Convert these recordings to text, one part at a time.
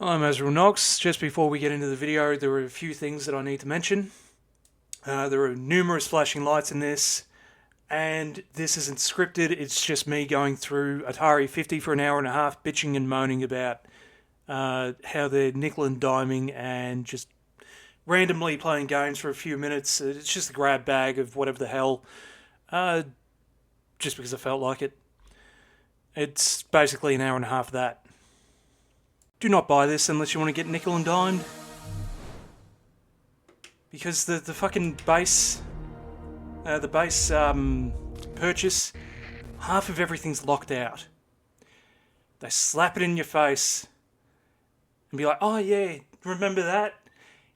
I'm AzraelsEntertainment. Just before we get into the video, there are a few things that I need to mention. There are numerous flashing lights in this, and this isn't scripted. It's just me going through Atari 50 for an hour and a half, bitching and moaning about how they're nickel and diming and just randomly playing games for a few minutes. It's just a grab bag of whatever the hell, just because I felt like it. It's basically an hour and a half of that. Do not buy this unless you want to get nickel and dimed. Because the fucking base purchase, half of everything's locked out. They slap it in your face and be like, oh yeah, remember that?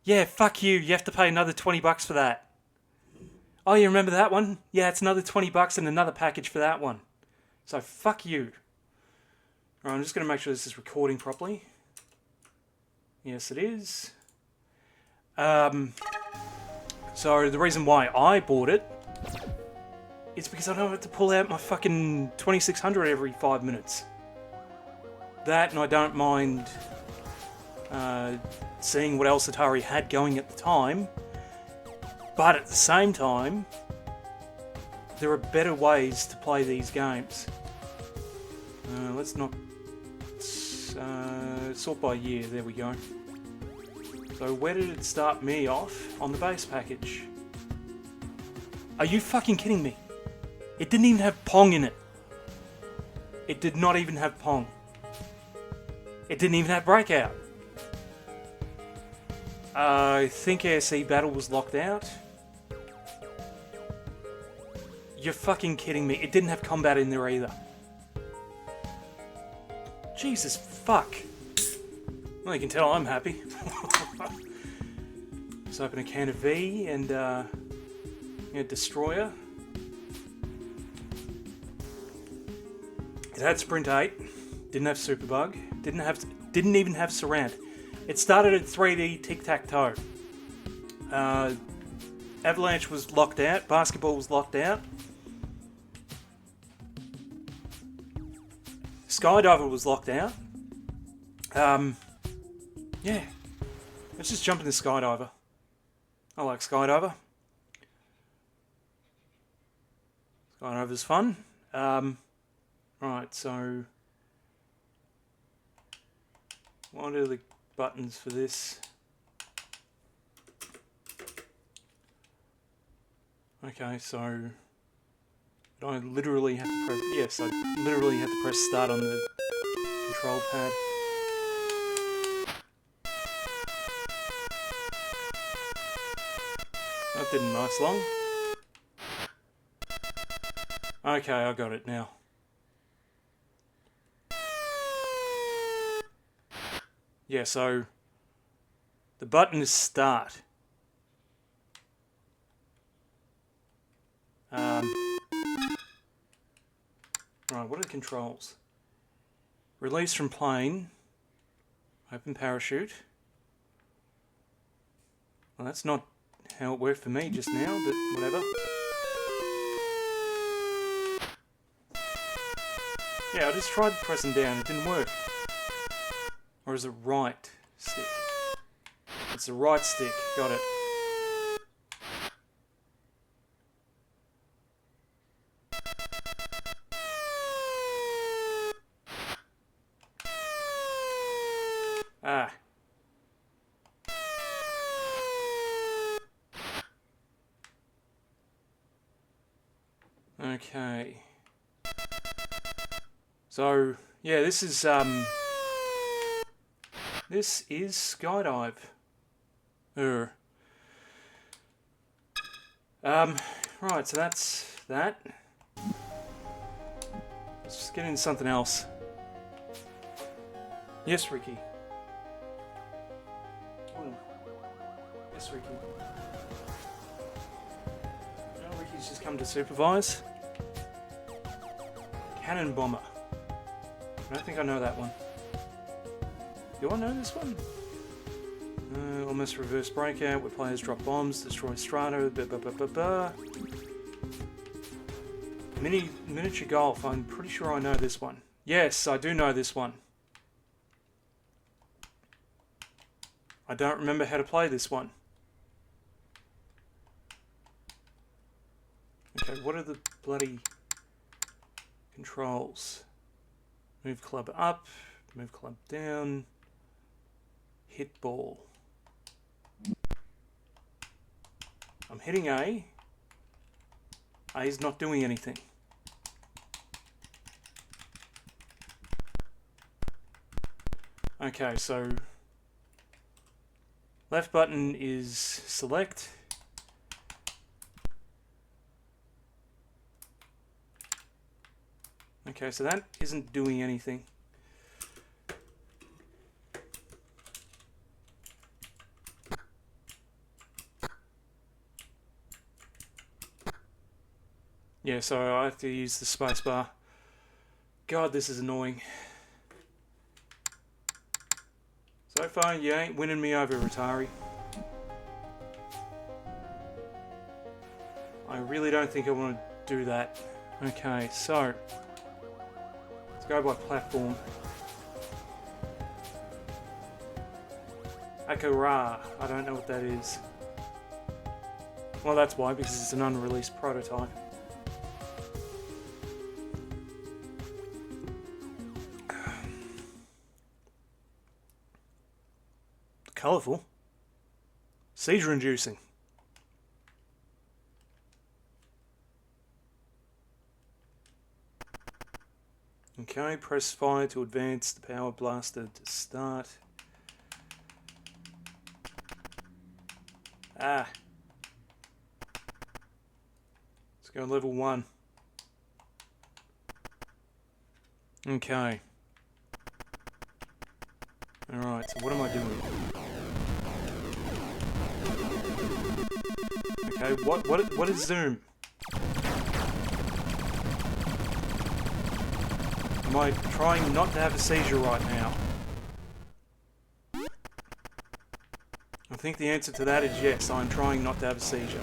Yeah, fuck you, you have to pay another $20 for that. Oh, you remember that one? Yeah, it's another $20 and another package for that one. So fuck you. Alright, I'm just going to make sure this is recording properly. Yes, it is. So the reason why I bought it is because I don't have to pull out my fucking 2600 every 5 minutes. That, and I don't mind seeing what else Atari had going at the time. But at the same time, there are better ways to play these games. Let's not sort by year. There we go. So where did it start me off? On the base package. Are you fucking kidding me? It didn't even have Pong in it. It did not even have Pong. It didn't even have Breakout. I think Air Sea Battle was locked out. You're fucking kidding me. It didn't have Combat in there either. Jesus fuck. Well, you can tell I'm happy. Let's open a can of V and Destroyer. It had Sprint 8, didn't have Superbug, didn't even have Surround. It started at 3D tic-tac-toe. Avalanche was locked out, Basketball was locked out. Skydiver was locked out. Yeah. Let's just jump into Skydiver. I like Skydiver. Skydiver's fun. Right, so what are the buttons for this? Okay, so I literally have to press... Yes, I literally have to press start on the control pad. That didn't last long. Okay, I got it now. Yeah, so the button is start. Right, what are the controls? Release from plane. Open parachute. Well, that's not how it worked for me just now, but whatever. Yeah, I just tried pressing down, it didn't work. Or is it right stick? It's the right stick, got it. Ah. Okay. So, yeah, this is Skydive. Right, so that's that. Let's just get into something else. Yes, Ricky. Oh. Yes, Ricky. Oh, Ricky's just come to supervise. Cannon Bomber. I don't think I know that one. Do I know this one? Almost reverse breakout, where players drop bombs, destroy strata, Miniature golf, I'm pretty sure I know this one. Yes, I do know this one. I don't remember how to play this one. Okay, what are the bloody controls? Move club up, move club down, hit ball. I'm hitting A. A is not doing anything. Okay, so left button is select. Okay, so that isn't doing anything. Yeah, so I have to use the spacebar. God, this is annoying. So far, you ain't winning me over, Atari. I really don't think I want to do that. Okay, so let's go by platform. Akka Arrh. I don't know what that is. Well, that's why, because it's an unreleased prototype. Colourful. Seizure inducing. Okay, press fire to advance the power blaster to start. Ah. Let's go level 1. Okay. Alright, so what am I doing? Okay, what is zoom? Am I trying not to have a seizure right now? I think the answer to that is yes, I'm trying not to have a seizure.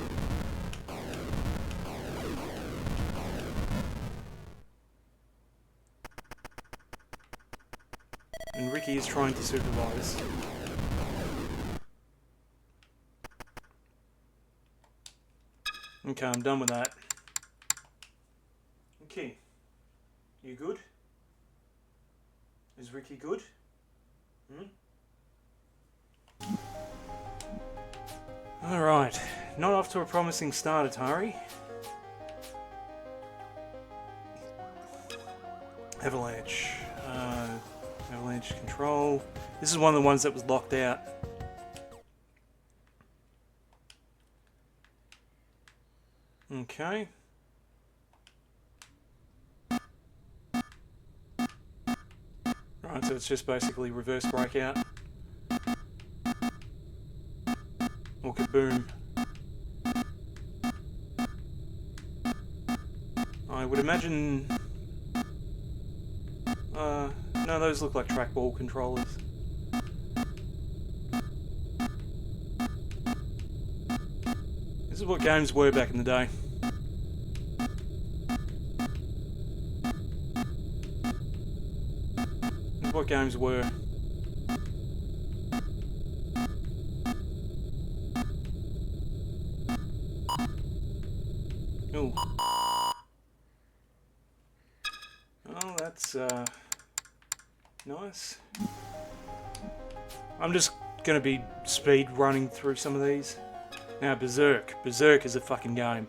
And Ricky is trying to supervise. Okay, I'm done with that. Okay. You good? Is Ricky good? Alright. Not off to a promising start, Atari. Avalanche. Avalanche control. This is one of the ones that was locked out. Okay. Right, so it's just basically reverse breakout. Or kaboom. I would imagine... no, those look like trackball controllers. This is what games were back in the day. This is what games were. Ooh. Oh, that's nice. I'm just gonna be speed running through some of these. Now, Berzerk. Berzerk is a fucking game.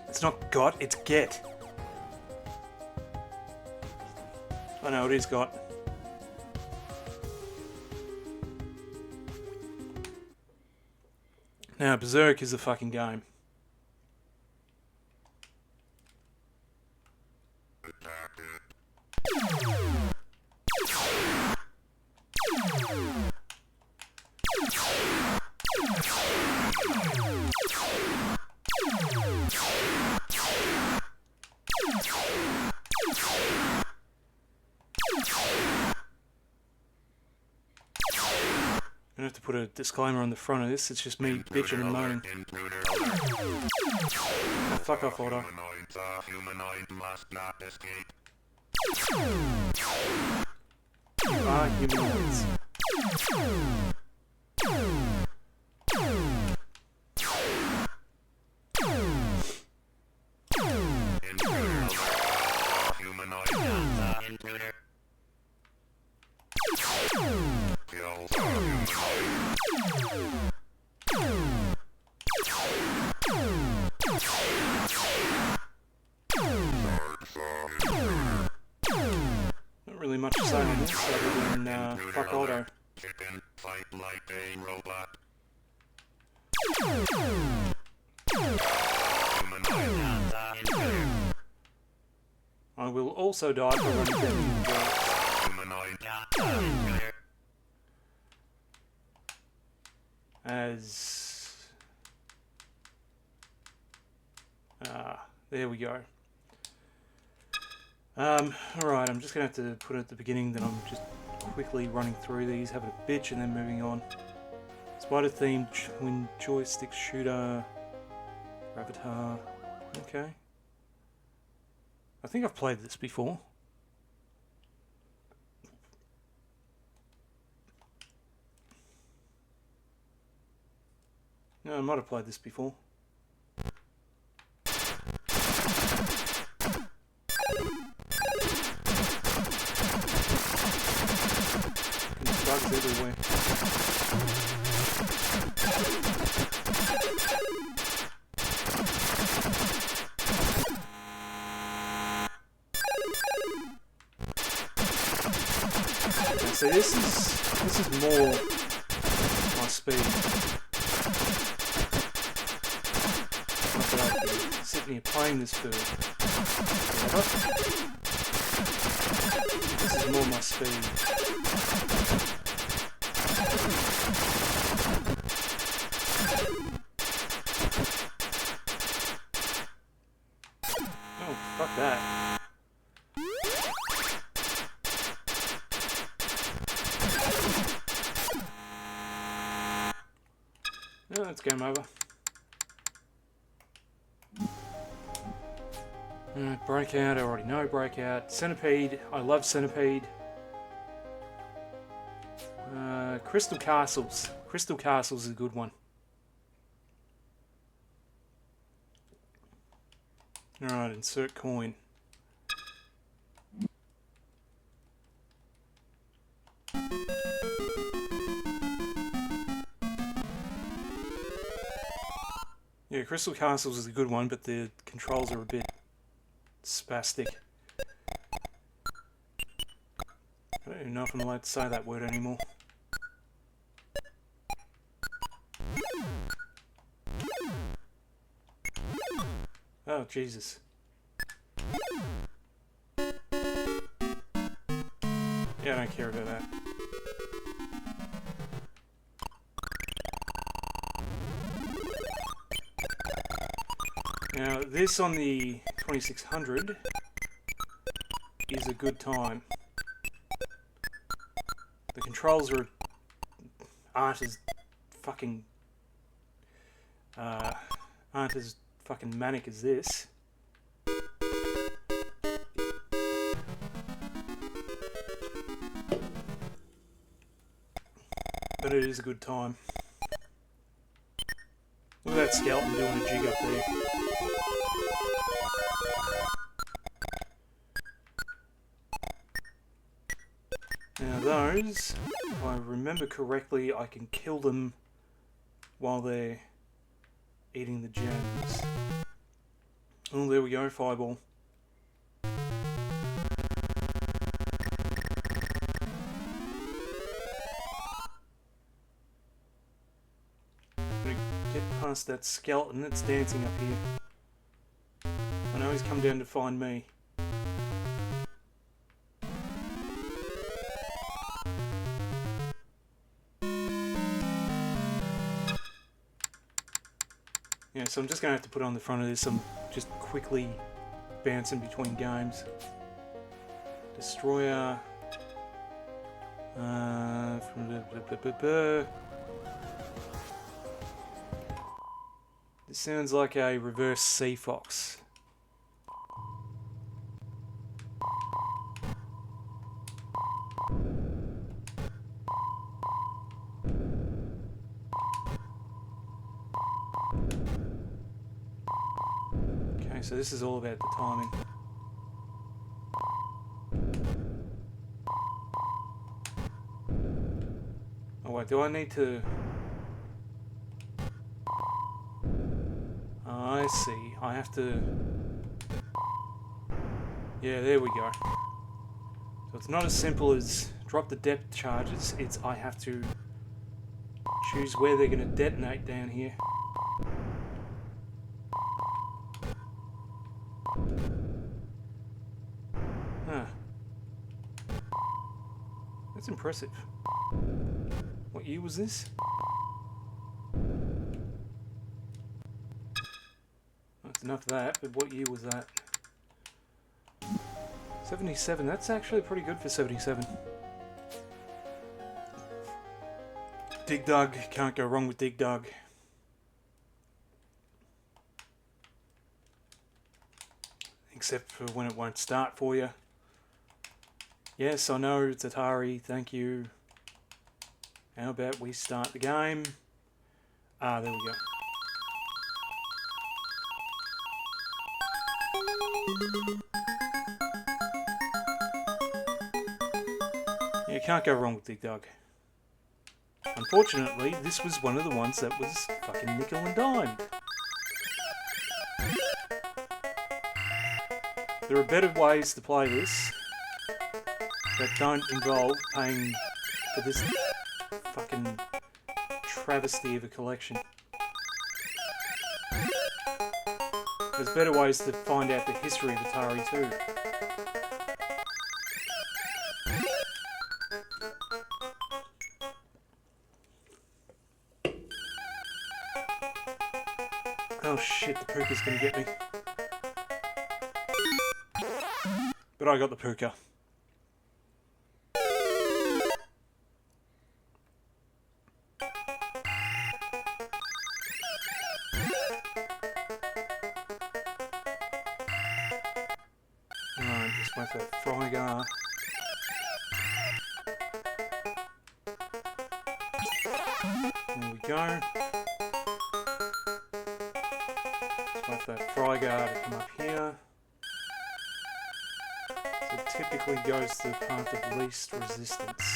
It's not got, it's get. I know, it is got. Now, Berzerk is a fucking game. I have to put a disclaimer on the front of this, it's just me bitching and moaning. Oh, fuck off, Otto. Humanoid must not escape. You are humanoids. Not really much to say on this other than fuck auto. I will also die for running down as there we go. Alright, I'm just gonna have to put it at the beginning that I'm just quickly running through these, having a bitch, and then moving on. Spider themed twin joystick shooter, Gravitar. Okay. I think I've played this before. No, I might have played this before. Bugs everywhere. So this is more my speed. Not that I've been sitting here playing this for forever. This is more my speed. Oh, fuck that. No, that's game over. Breakout, I already know Breakout. Centipede, I love Centipede. Crystal Castles. Crystal Castles is a good one. Alright, insert coin. Yeah, Crystal Castles is a good one, but the controls are a bit spastic. I don't even know if I'm allowed to say that word anymore. Oh, Jesus. Yeah, I don't care about that. Now, this on the 2600 is a good time. The controls aren't as fucking manic as this. But it is a good time. Look at that skeleton doing a jig up there. Now those, if I remember correctly, I can kill them while they're eating the gems. Oh, there we go, fireball. Get past that skeleton that's dancing up here. I know he's come down to find me. Yeah, so I'm just going to have to put on the front of this. I'm just quickly bouncing between games. Destroyer. This sounds like a reverse Sea Fox. Okay, so this is all about the timing. Oh wait, do I need to... Oh, I see. I have to... Yeah, there we go. So it's not as simple as drop the depth charges, it's I have to choose where they're going to detonate down here. Huh. That's impressive. What year was this? That's enough of that, but what year was that? 77, that's actually pretty good for 77. Dig Dug, can't go wrong with Dig Dug. Except for when it won't start for you. Yes, I know, it's Atari, thank you. How about we start the game? Ah, there we go. Yeah, can't go wrong with Dig Dug. Unfortunately, this was one of the ones that was fucking nickel and dimed. There are better ways to play this that don't involve paying for this fucking travesty of a collection. There's better ways to find out the history of Atari too. Oh shit, the puka's gonna get me. But I got the puka. Alright, just wait for that Frygar. There we go. Just wait for that Frygar to come up here. So it typically goes to the path of least resistance.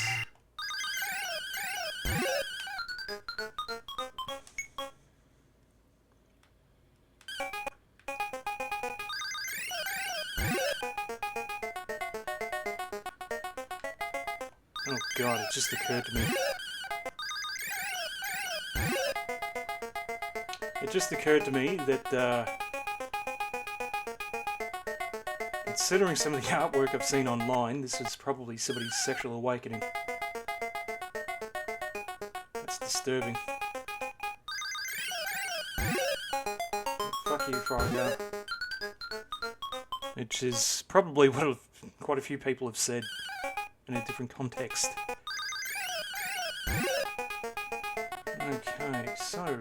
Oh god, it just occurred to me. It just occurred to me that, considering some of the artwork I've seen online, this is probably somebody's sexual awakening. That's disturbing. Fuck you, Frygar. Which is probably what quite a few people have said in a different context. Okay, so...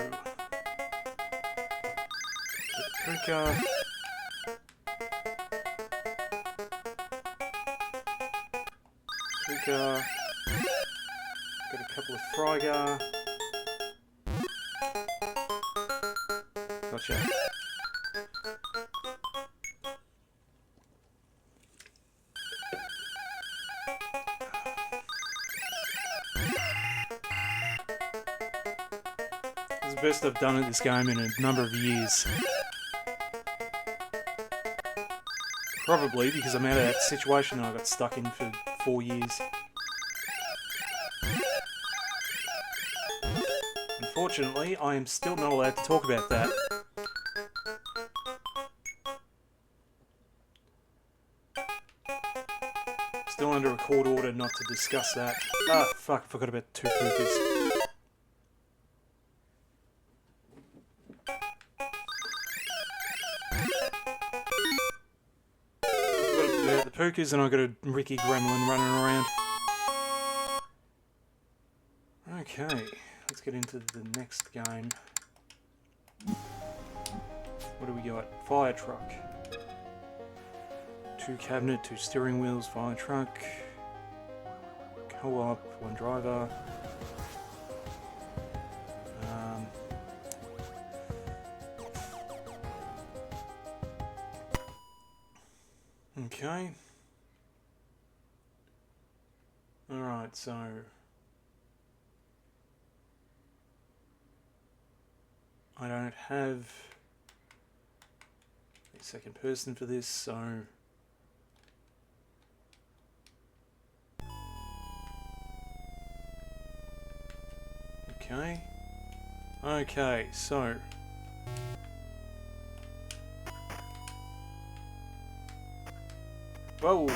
Puka. Puka. Got a couple of Frygar. Gotcha. This is the best I've done at this game in a number of years. Probably because I'm out of that situation I got stuck in for 4 years. Unfortunately, I am still not allowed to talk about that. Still under a court order not to discuss that. Ah, fuck, I forgot about 2 pukas. The pukas and I got a Ricky Gremlin running around. Okay, let's get into the next game. What do we got? Firetruck. 2 cabinet, 2 steering wheels, Firetruck. Co-op, 1 driver. Okay. Alright, so... I don't have a second person for this, so... Okay. Okay, so... Whoa!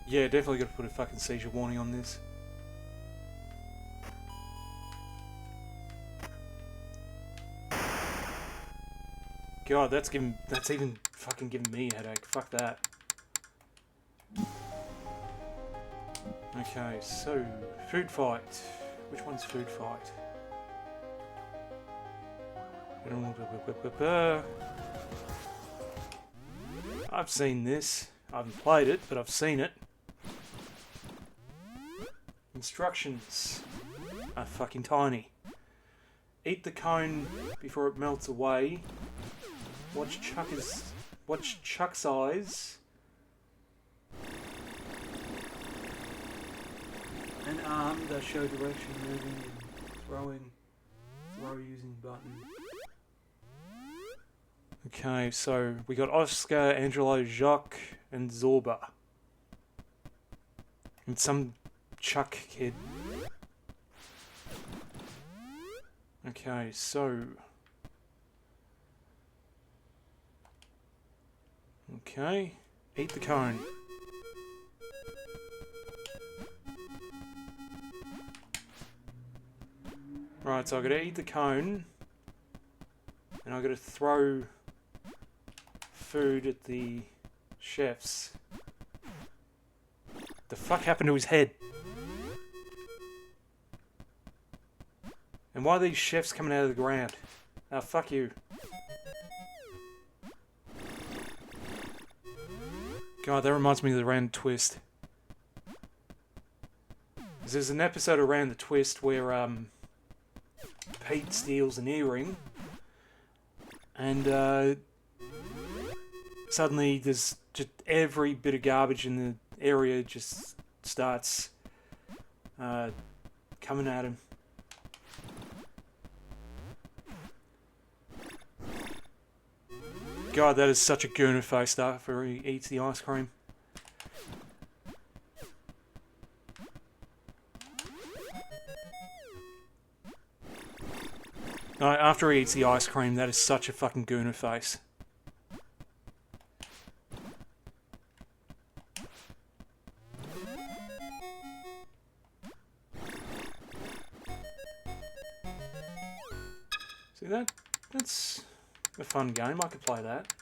Yeah, definitely got to put a fucking seizure warning on this. God, that's even fucking giving me a headache. Fuck that. Okay, so food fight. Which one's food fight? I've seen this. I haven't played it, but I've seen it. Instructions are fucking tiny. Eat the cone before it melts away. Watch Chuck's eyes. An arm that show direction moving and throwing. Throw using button. Okay, so we got Oscar, Angelo, Jacques, and Zorba. And some Chuck kid. Okay, so... Okay, eat the cone. Right, so I gotta eat the cone. And I gotta throw food at the chefs. The fuck happened to his head? And why are these chefs coming out of the ground? Oh, fuck you. God, that reminds me of the Round Twist. There's an episode around the Twist where Pete steals an earring, and suddenly there's just every bit of garbage in the area just starts coming at him. God, that is such a gooner face after he eats the ice cream. No, after he eats the ice cream, that is such a fucking gooner face. See that? That's a fun game. I could play that.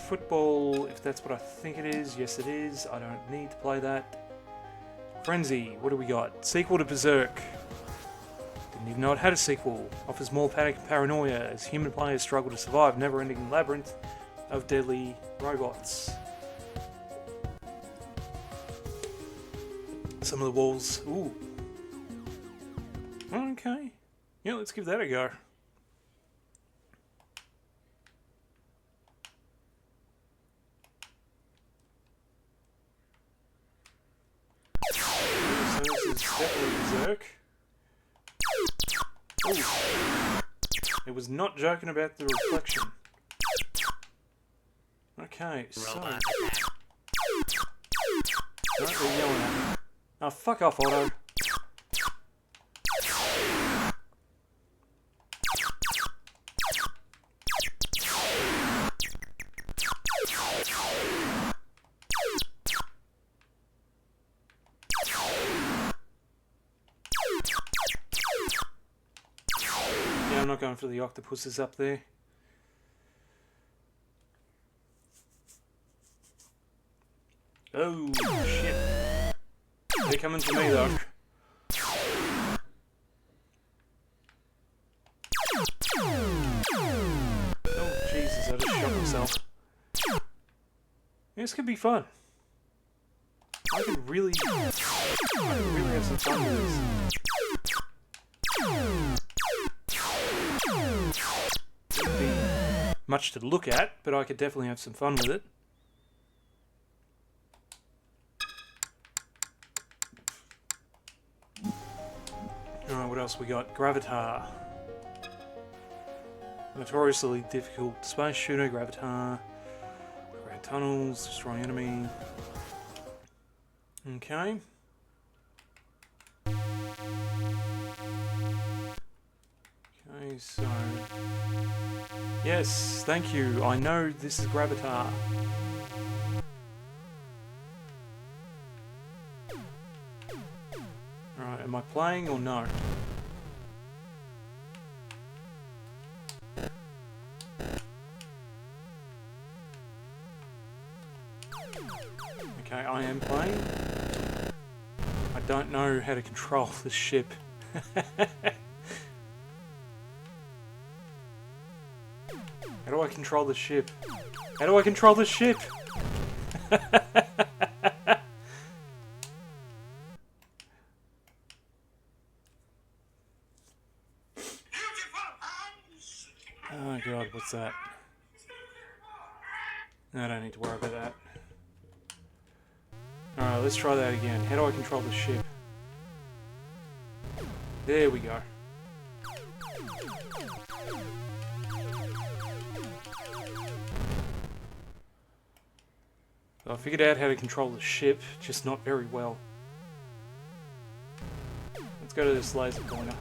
Football, if that's what I think it is. Yes, it is. I don't need to play that. Frenzy, what do we got? Sequel to Berzerk. Didn't even know it had a sequel. Offers more panic and paranoia as human players struggle to survive never-ending labyrinth of deadly robots. Some of the walls. Ooh. Okay. Yeah, let's give that a go. So this is definitely Berzerk. Ooh. It was not joking about the reflection. Okay, so... No, they're yelling at me. Oh, fuck off, Otto. Yeah, I'm not going for the octopuses up there. Oh, shit. They're coming for me, though. Oh, Jesus, I just shot myself. This could be fun. I could really have some fun with this. much to look at, but I could definitely have some fun with it. Alright, what else we got? Gravitar. Notoriously difficult space shooter, Gravitar. Create tunnels, destroy enemy. Okay. Okay, so... Yes, thank you. I know this is Gravitar. Alright, am I playing or no? Okay, I am playing. I don't know how to control the ship. How do I control the ship? How do I control the ship? Oh god, what's that? I don't need to worry about that. Alright, let's try that again. How do I control the ship? There we go. So I figured out how to control the ship, just not very well. Let's go to this laser pointer.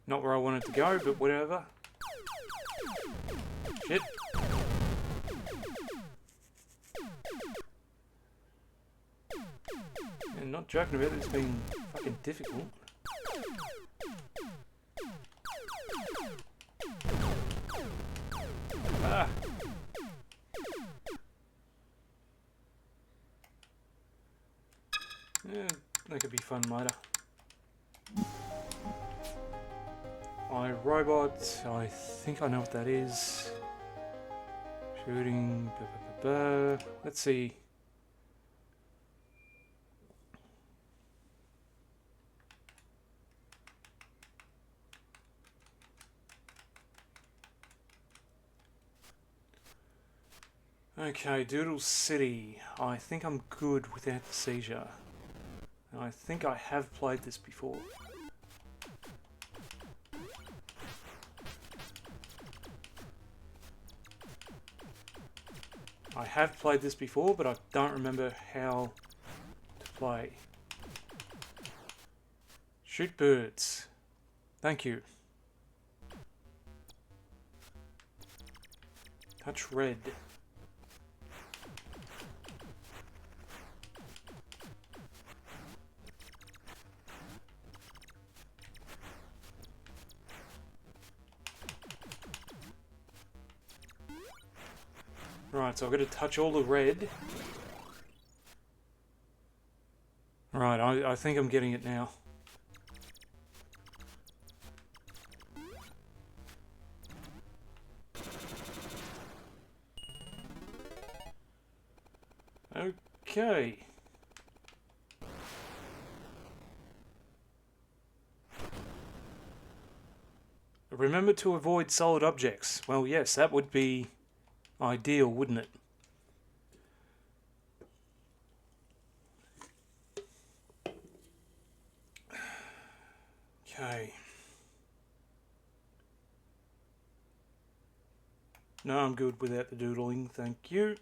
Not where I wanted to go, but whatever. Shit. And not joking about this being fucking difficult. Ah. Yeah, that could be fun later. iRobot, I think I know what that is. Shooting, let's see. Okay, Doodle City. I think I'm good without the seizure. And I think I have played this before. I have played this before, but I don't remember how to play. Shoot birds. Thank you. Touch red. Right, so I've got to touch all the red. Right, I think I'm getting it now. Okay. Remember to avoid solid objects. Well, yes, that would be ideal, wouldn't it? Okay. No, I'm good without the doodling, thank you.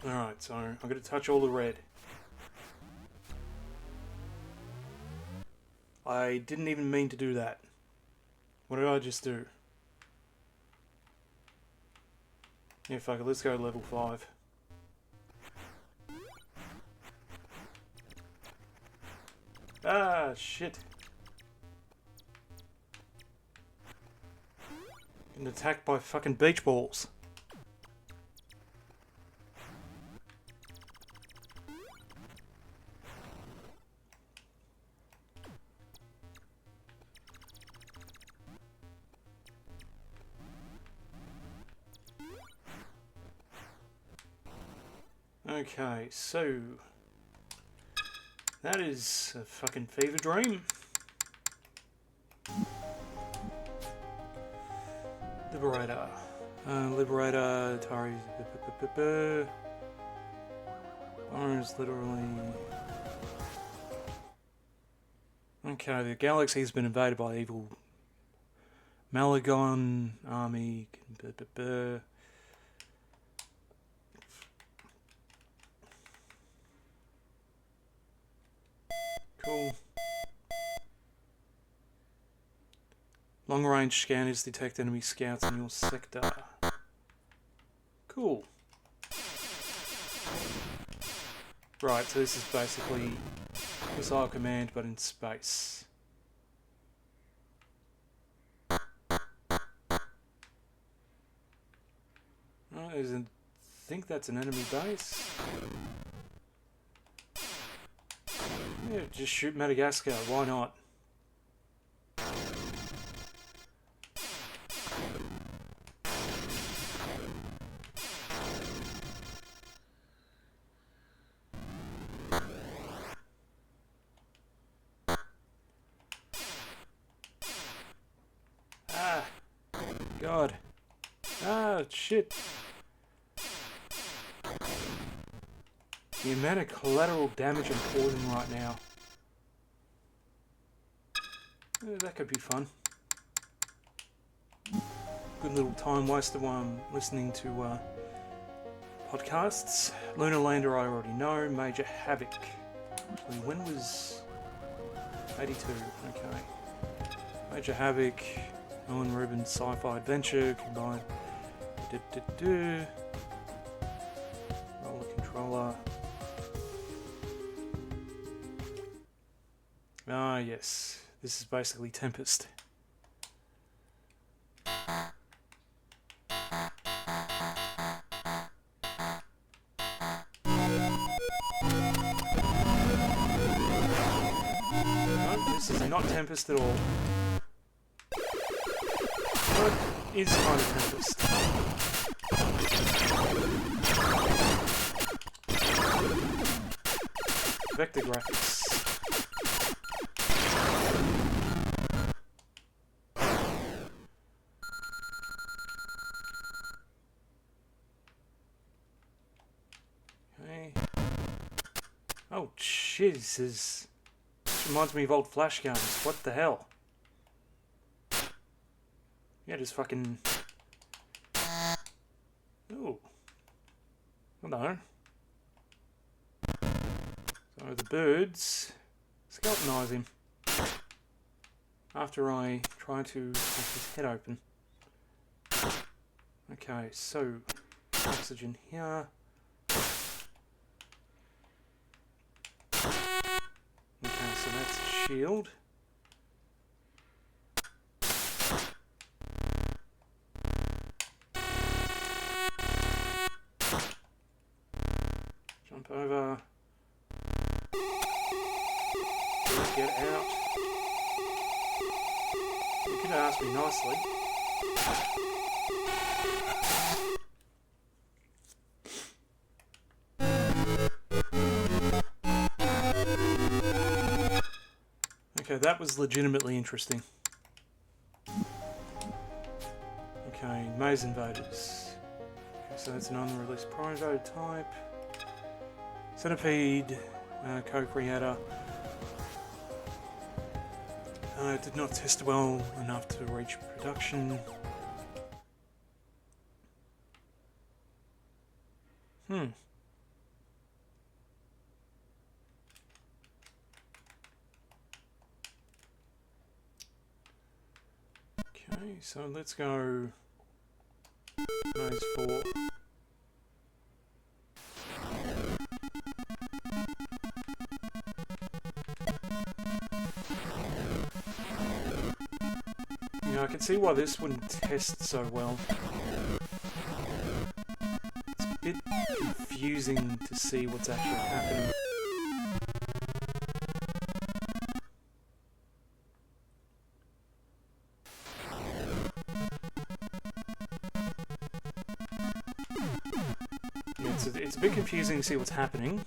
Alright, so I'm going to touch all the red. I didn't even mean to do that. What did I just do? Yeah, fuck it, let's go level 5. Ah, shit. Getting attacked by fucking beach balls. Okay, so That is a fucking fever dream. Liberator. Liberator, Atari. Is literally... Okay, the galaxy has been invaded by evil Malagon army. Cool. Long-range scanners detect enemy scouts in your sector. Cool. Right, so this is basically Missile Command, but in space. I think that's an enemy base. Yeah, just shoot Madagascar, why not? Ah, God. Ah, shit. The amount of collateral damage I'm causing right now. That could be fun. Good little time waster while I'm listening to podcasts. Lunar Lander I already know. Major Havoc. Actually, when was... 82, okay. Major Havoc, Owen Rubin's Sci-Fi Adventure combined. Roller controller. Ah, yes. This is basically Tempest. No, this is not Tempest at all. But it is kind of Tempest. Vector graphics. Oh shit, this reminds me of old Flash games. What the hell? Yeah, just fucking... Oh. Hello. So the birds skeletonize him. After I try to pop his head open. Okay, so oxygen here. Okay, so that's a shield. Jump over. Get out. You could ask me nicely. Okay, that was legitimately interesting. Okay, Maze Invaders. Okay, so that's an unreleased prototype. Centipede, co-creator. Did not test well enough to reach production. Okay, so let's go Maze 4. I can see why this wouldn't test so well. It's a bit confusing to see what's actually happening. Yeah, it's a bit confusing to see what's happening.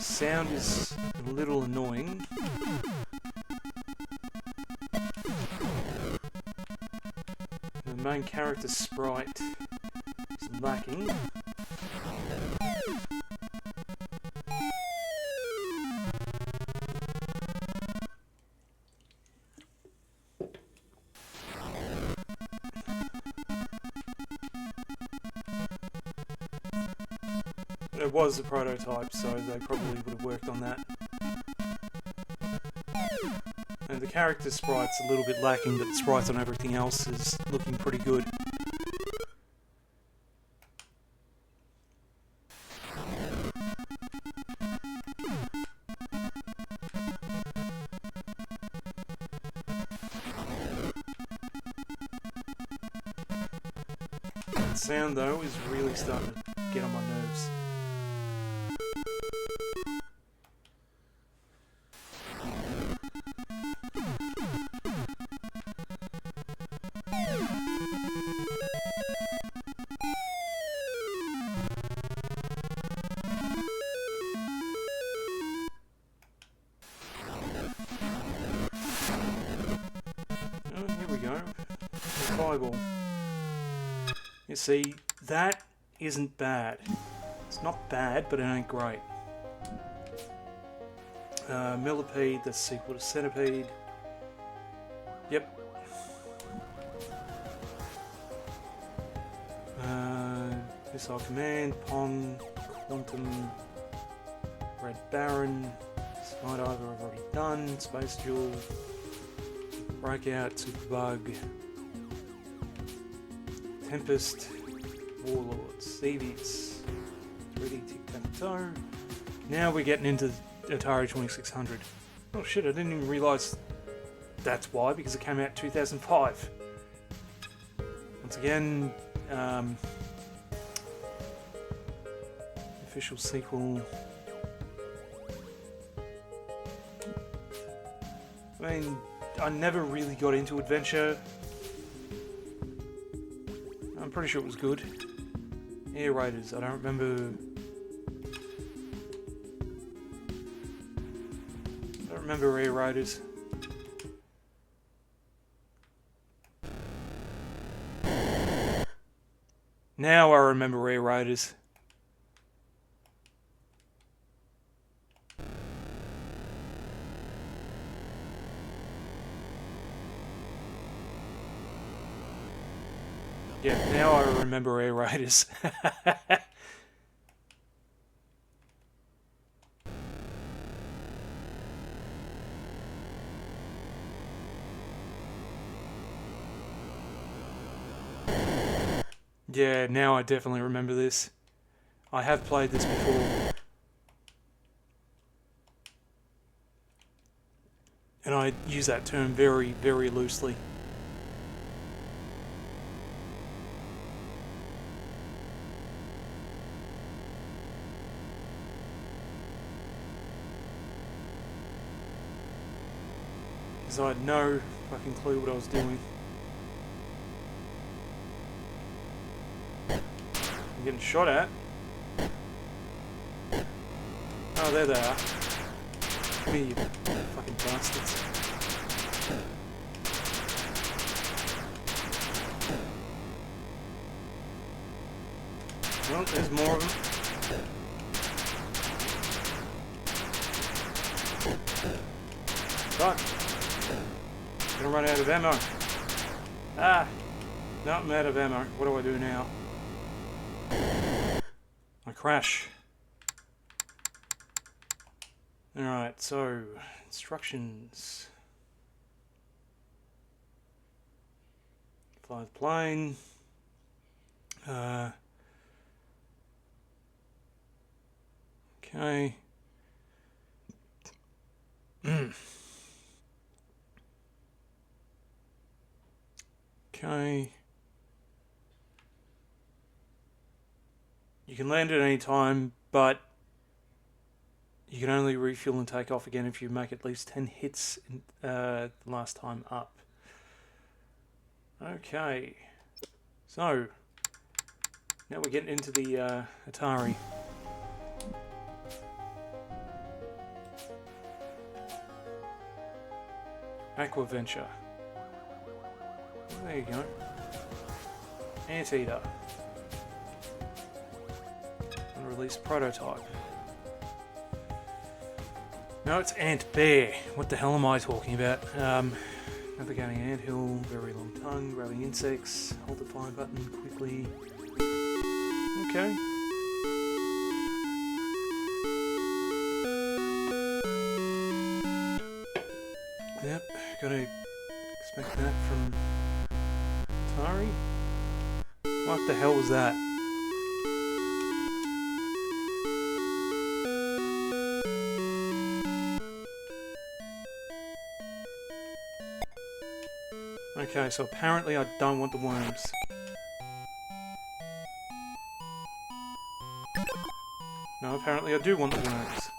Sound is a little annoying. The main character sprite is lacking. It was a prototype, so they probably would have worked on that. And the character sprite's a little bit lacking, but the sprites on everything else is looking pretty good. The sound, though, is really starting to get on my nerves. Fireball. You see, that isn't bad. It's not bad, but it ain't great. Millipede, that's sequel to Centipede. Yep. Missile Command, Pond, Quantum, Red Baron, Skydiver I've already done, Space Duel, Breakout, Superbug, Tempest, Warlords, Thieves, 3D Tic-Tac-Toe. Now we're getting into Atari 2600. Oh shit, I didn't even realise that's why, because it came out in 2005. Once again, official sequel. I mean, I never really got into Adventure. I'm pretty sure it was good. Air Raiders, I don't remember. I don't remember Air Raiders. Now I remember Air Raiders. Yeah, now I remember Air Raiders. Yeah, now I definitely remember this. I have played this before. And I use that term very, very loosely. Because I had no fucking clue what I was doing. I'm getting shot at. Oh, there they are. Come here, you fucking bastards. Well, there's more of them. Fuck. Gonna run out of ammo. Ah! No, I'm out of ammo. What do I do now? I crash. Alright, so instructions. Fly the plane. Okay. Okay. You can land at any time, but you can only refuel and take off again if you make at least 10 hits in, the last time up. Okay. So, now we're getting into the Atari. Aquaventure. There you go. Anteater. Unreleased prototype. No, it's Ant Bear. What the hell am I talking about? Navigating anthill, very long tongue, grabbing insects, hold the fire button quickly. Okay. Yep, gotta expect that from Atari. What the hell was that? Okay, so apparently I don't want the worms. No, apparently I do want the worms.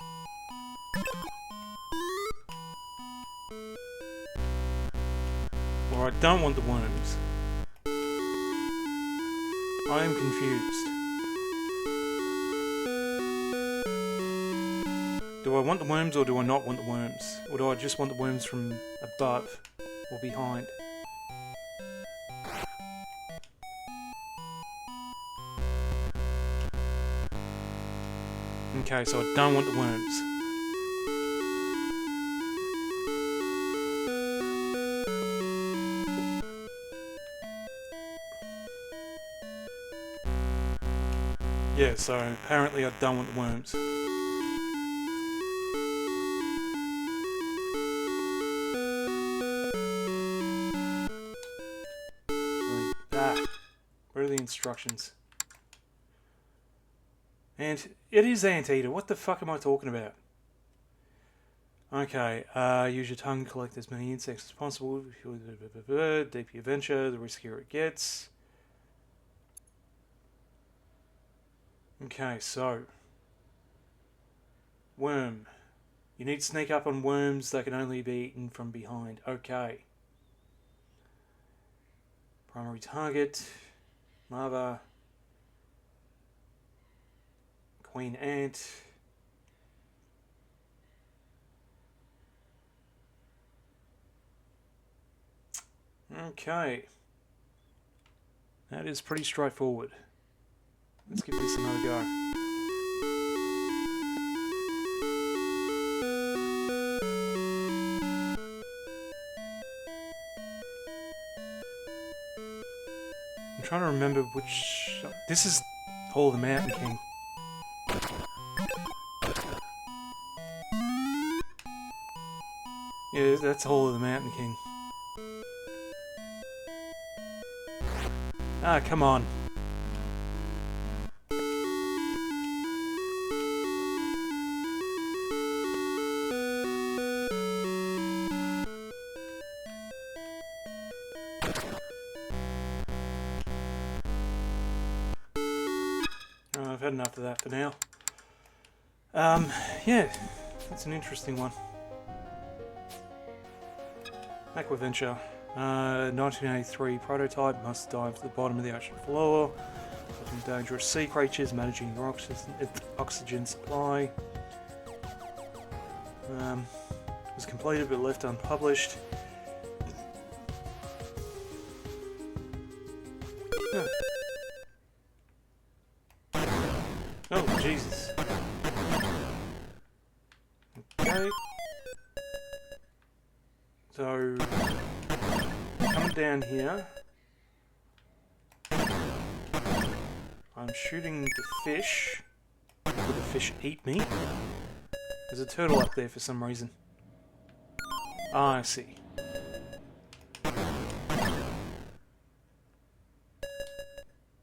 Or I don't want the worms. I am confused. Do I want the worms or do I not want the worms? Or do I just want the worms from above or behind? Okay, so I don't want the worms. Yeah, so apparently I don't want the worms. Where are the instructions? And it is Anteater. What the fuck am I talking about? Okay, use your tongue to collect as many insects as possible. Deeper your venture, the riskier it gets. Okay, so worm. You need to sneak up on worms that can only be eaten from behind. Okay. Primary target. Larva. Queen ant. Okay. That is pretty straightforward. Let's give this another go. I'm trying to remember which... This is Hall of the Mountain King. Yeah, that's Hall of the Mountain King. Ah, come on. I've had enough of that for now. Yeah, that's an interesting one. Aquaventure. 1983 prototype, must dive to the bottom of the ocean floor, catching dangerous sea creatures, managing your oxygen supply. Was completed but left unpublished. Huh. Oh, Jesus. Okay. So, coming down here, I'm shooting the fish. Will the fish eat me? There's a turtle up there for some reason. Ah, I see.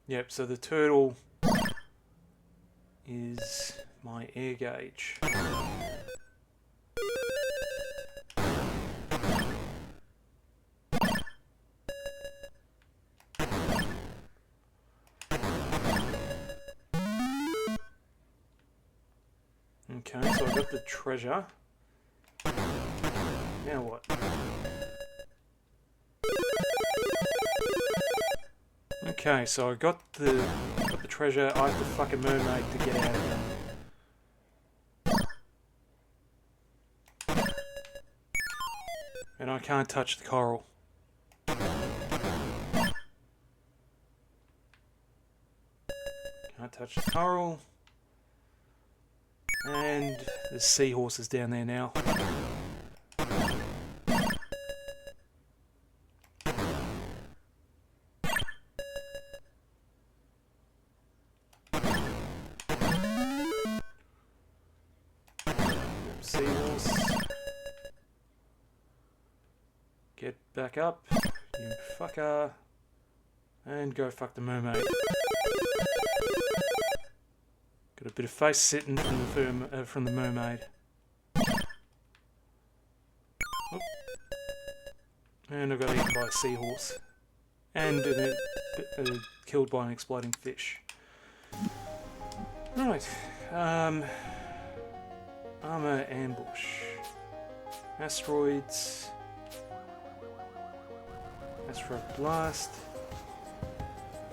Yep, so the turtle is my air gauge. Okay, so I got the treasure. Now what? Okay, so I got the treasure. I have the fucking mermaid to get out of here. And I can't touch the coral. Can't touch the coral. And there's seahorses down there now. Seahorse. Get back up, you fucker. And go fuck the mermaid. Got a bit of face sitting from the mermaid. Oop. And I got eaten by a seahorse. And killed by an exploding fish. Right. Armor ambush. Asteroids. Asteroid blast.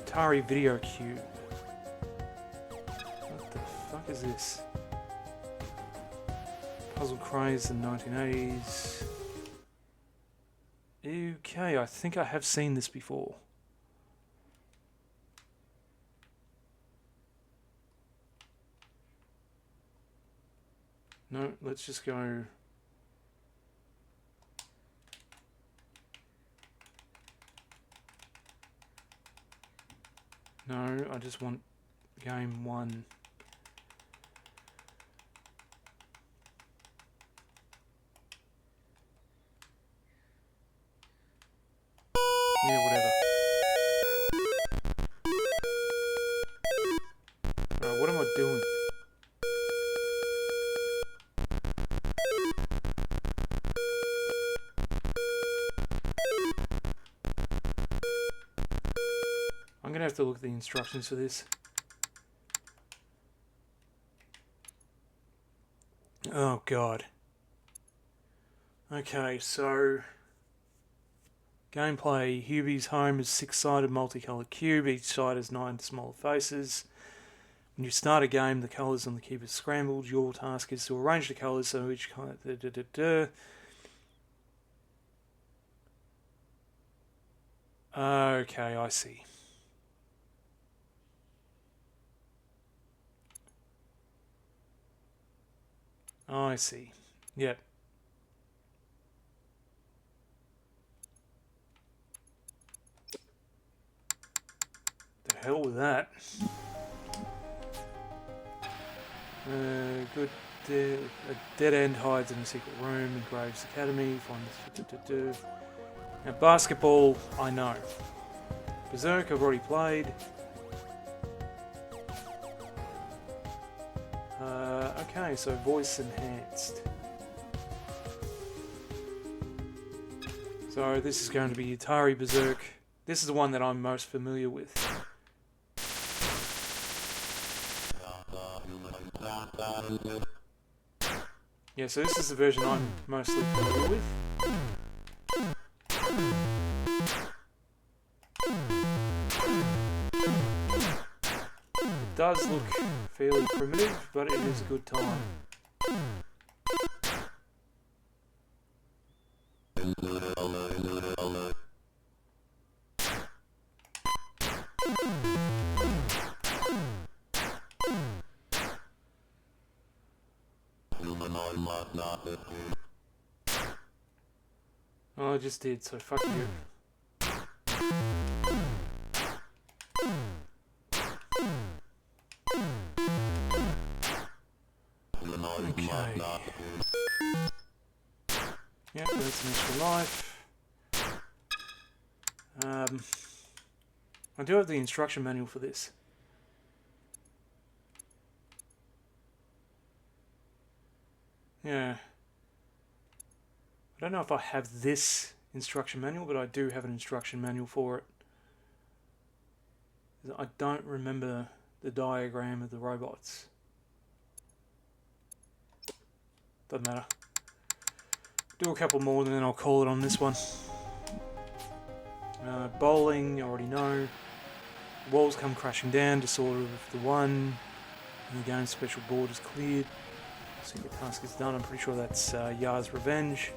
Atari video cube. What the fuck is this? Puzzle craze in the 1980s. Okay, I think I have seen this before. No, let's just go. No, I just want game 1. Yeah, whatever. What am I doing? I'm gonna have to look at the instructions for this. Oh god. Okay, so gameplay. Hubie's home is 6-sided multicolored cube. Each side has 9 smaller faces. When you start a game, the colours on the cube are scrambled. Your task is to arrange the colours so each colour. Okay, I see. I see. Yep. The hell with that. Good. A dead end hides in a secret room in Graves Academy. Find this. Now, basketball, I know. Berzerk, I've already played. Okay, so voice enhanced. So this is going to be Atari Berzerk. This is the one that I'm most familiar with. Yeah, so this is the version I'm mostly familiar with. It does look fairly primitive, but it is a good time. Oh, I just did, so fuck you. Okay. Yep, that's an extra life. I do have the instruction manual for this. Yeah. I don't know if I have this instruction manual, but I do have an instruction manual for it. I don't remember the diagram of the robots. Doesn't matter. Do a couple more and then I'll call it on this one. Bowling, I already know. Walls come crashing down, disorder of the 1. And the game's special board is cleared. Secret task is done. I'm pretty sure that's Yar's Revenge.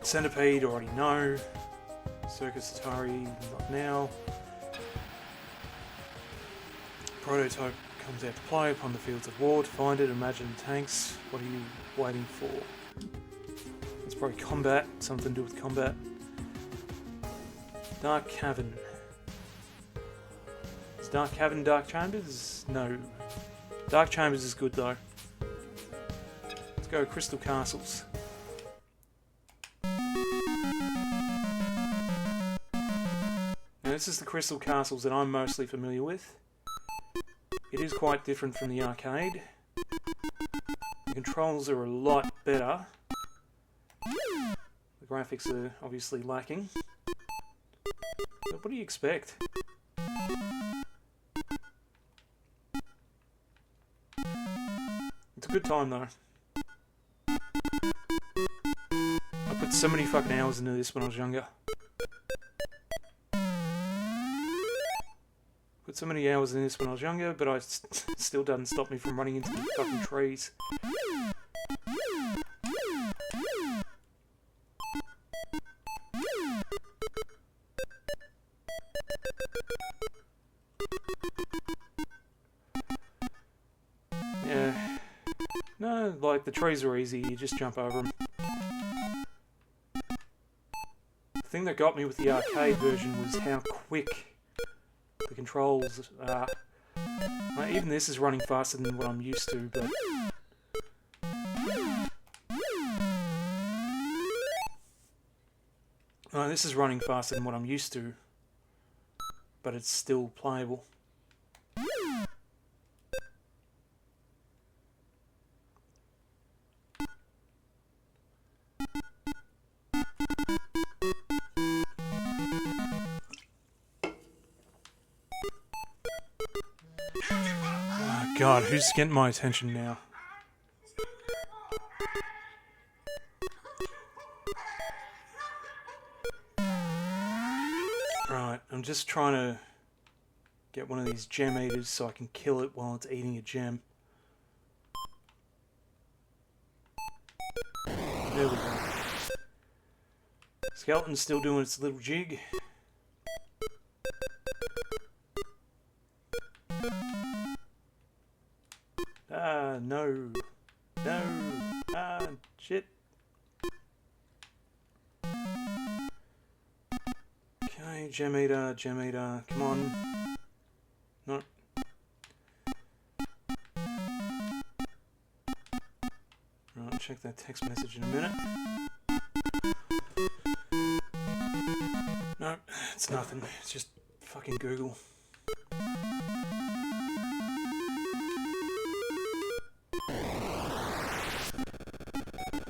Centipede, already know. Circus Atari, not now. Prototype comes out to play upon the fields of war. To find it, imagine tanks. What are you waiting for? It's probably combat, something to do with combat. Dark Cavern. Is Dark Cavern Dark Chambers? No. Dark Chambers is good though. Let's go Crystal Castles. Now this is the Crystal Castles that I'm mostly familiar with. It is quite different from the arcade. The controls are a lot better. The graphics are obviously lacking. But what do you expect? It's a good time though. I put so many fucking hours into this when I was younger. Put so many hours in this when I was younger, but I still doesn't stop me from running into the fucking trees. Yeah. No, like the trees are easy, you just jump over them. The thing that got me with the arcade version was how quick the controls are. Like, even this is running faster than what I'm used to, but... this is running faster than what I'm used to, but it's still playable. Oh God, who's getting my attention now? Right, I'm just trying to get one of these gem eaters so I can kill it while it's eating a gem. There we go. Skeleton's still doing its little jig. No. No. Shit. Okay, gem eater, come on. No. Right, I'll check that text message in a minute. No, it's nothing. It's just fucking Google.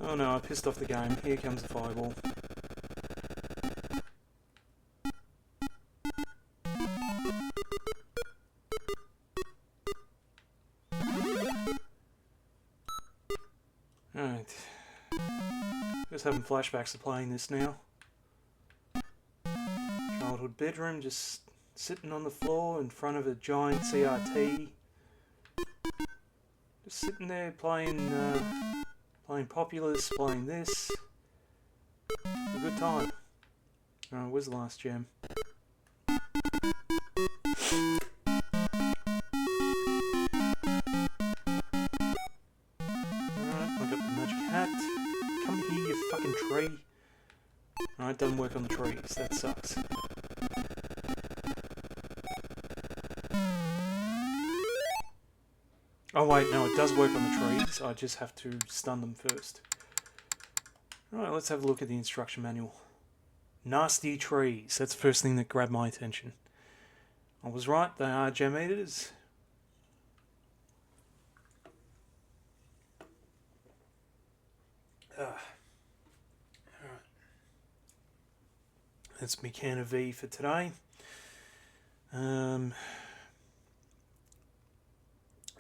Oh no, I pissed off the game. Here comes the fireball. Alright. Just having flashbacks to playing this now. Childhood bedroom, just sitting on the floor in front of a giant CRT. Just sitting there playing Populous, playing this. A good time. Alright, where's the last gem? Fucking tree. Alright, doesn't work on the trees. That sucks. Oh wait, no, it does work on the trees. I just have to stun them first. Alright, let's have a look at the instruction manual. Nasty trees. That's the first thing that grabbed my attention. I was right, they are gem eaters. That's my can of V for today.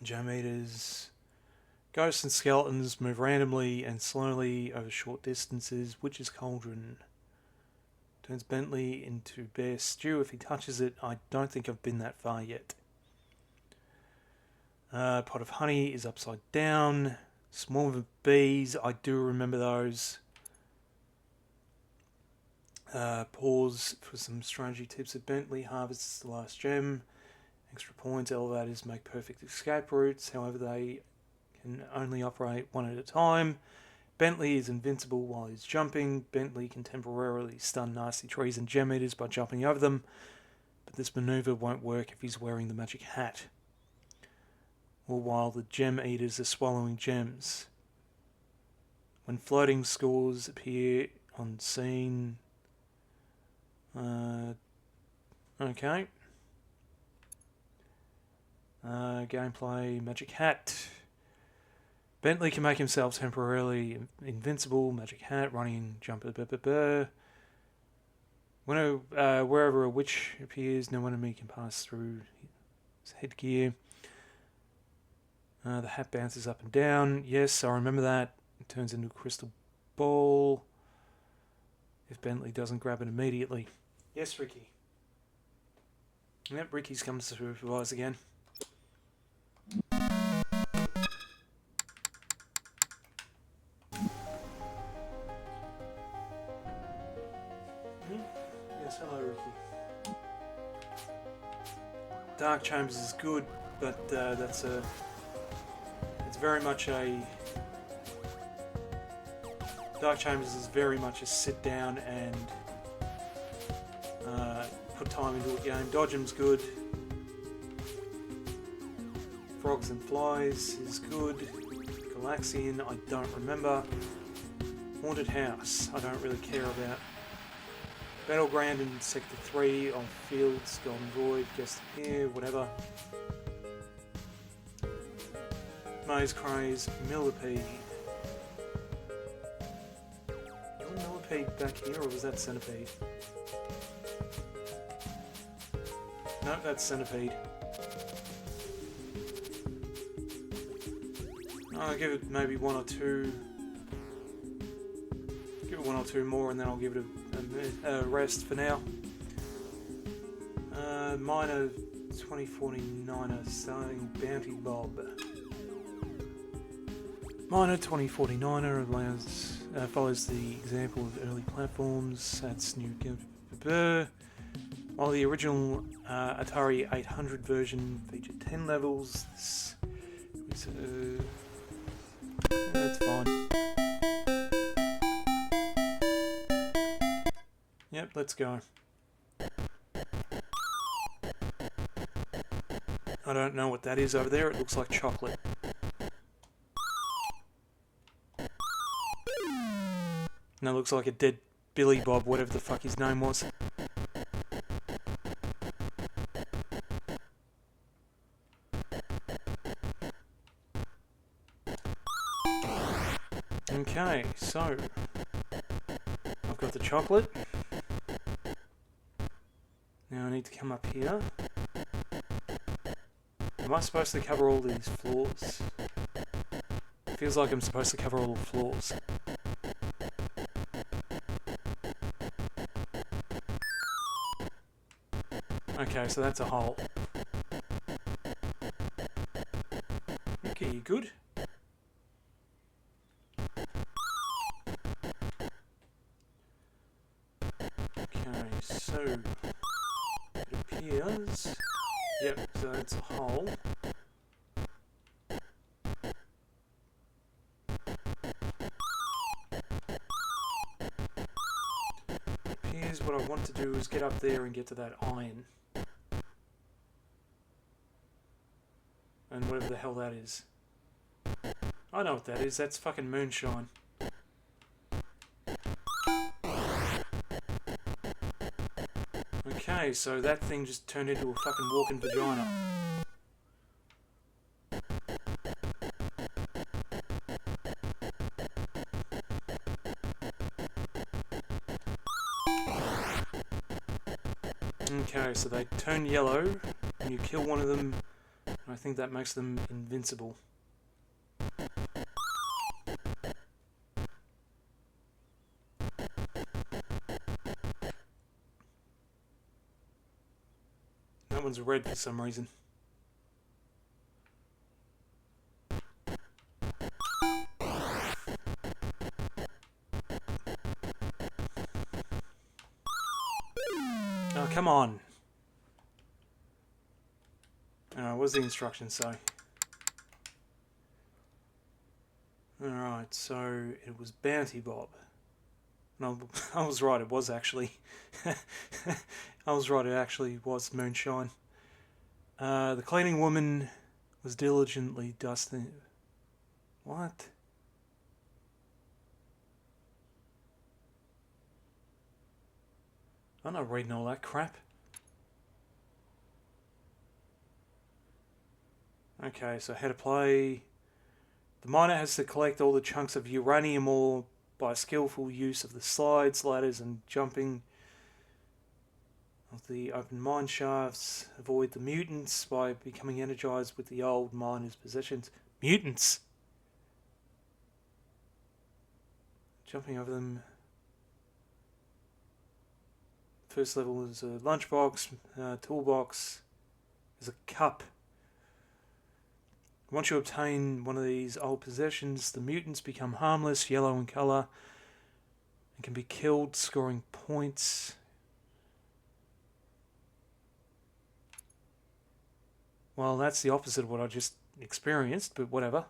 Gem eaters. Ghosts and skeletons move randomly and slowly over short distances. Witch's Cauldron. Turns Bentley into bear stew if he touches it. I don't think I've been that far yet. Pot of honey is upside down. Swarm of bees. I do remember those. Pause for some strategy tips at Bentley. Harvests the last gem. Extra points. Elevators make perfect escape routes. However, they can only operate one at a time. Bentley is invincible while he's jumping. Bentley can temporarily stun nasty trees and gem eaters by jumping over them, but this maneuver won't work if he's wearing the magic hat, or while the gem eaters are swallowing gems. When floating scores appear on scene... okay. Gameplay, magic hat. Bentley can make himself temporarily invincible, magic hat, running, jumper, wherever a witch appears, no enemy can pass through his headgear. The hat bounces up and down. Yes, I remember that. It turns into a crystal ball if Bentley doesn't grab it immediately. Yes, Ricky. Yep, Ricky's come to supervise again. Yes, hello, Ricky. Dark Chambers is good, but it's very much a... Dark Chambers is very much a sit down and put time into a game. Dodgem's good. Frogs and Flies is good. Galaxian, I don't remember. Haunted House, I don't really care about. Battleground in Sector 3 on Fields, Golden Void, Guest Here, whatever. Maze Craze, Millipede. Is Millipede back here or was that Centipede? No, that's Centipede. I'll give it maybe one or two. Give it one or two more and then I'll give it a rest for now. Minor 2049er starting Bounty Bob. Minor 2049er allows, follows the example of early platforms. That's new. While the original Atari 800 version featured 10 levels, this is that's fine. Yep, let's go. I don't know what that is over there. It looks like chocolate. And it looks like a dead Billy Bob, whatever the fuck his name was. Okay, so I've got the chocolate. Now I need to come up here. Am I supposed to cover all these floors? Feels like I'm supposed to cover all the floors. Okay, so that's a hole. Okay, you good? Okay, so it appears... Yep, so that's a hole. It appears what I want to do is get up there and get to that iron. And whatever the hell that is. I know what that is, that's fucking moonshine. Okay, so that thing just turned into a fucking walking vagina. Okay, so they turn yellow, and you kill one of them, and I think that makes them invincible. That one's red for some reason. come on. What's the instruction say? Alright, so it was Bounty Bob. No, I was right, it was actually. I was right, it actually was Moonshine. The cleaning woman was diligently dusting... What? I'm not reading all that crap. Okay, so how to play. The miner has to collect all the chunks of uranium ore by skillful use of the slides, ladders and jumping of the open mine shafts. Avoid the mutants by becoming energized with the old miner's possessions. Mutants? Jumping over them. First level is a lunchbox, toolbox. There's a cup. Once you obtain one of these old possessions, the mutants become harmless, yellow in colour, and can be killed, scoring points. Well, that's the opposite of what I just experienced, but whatever.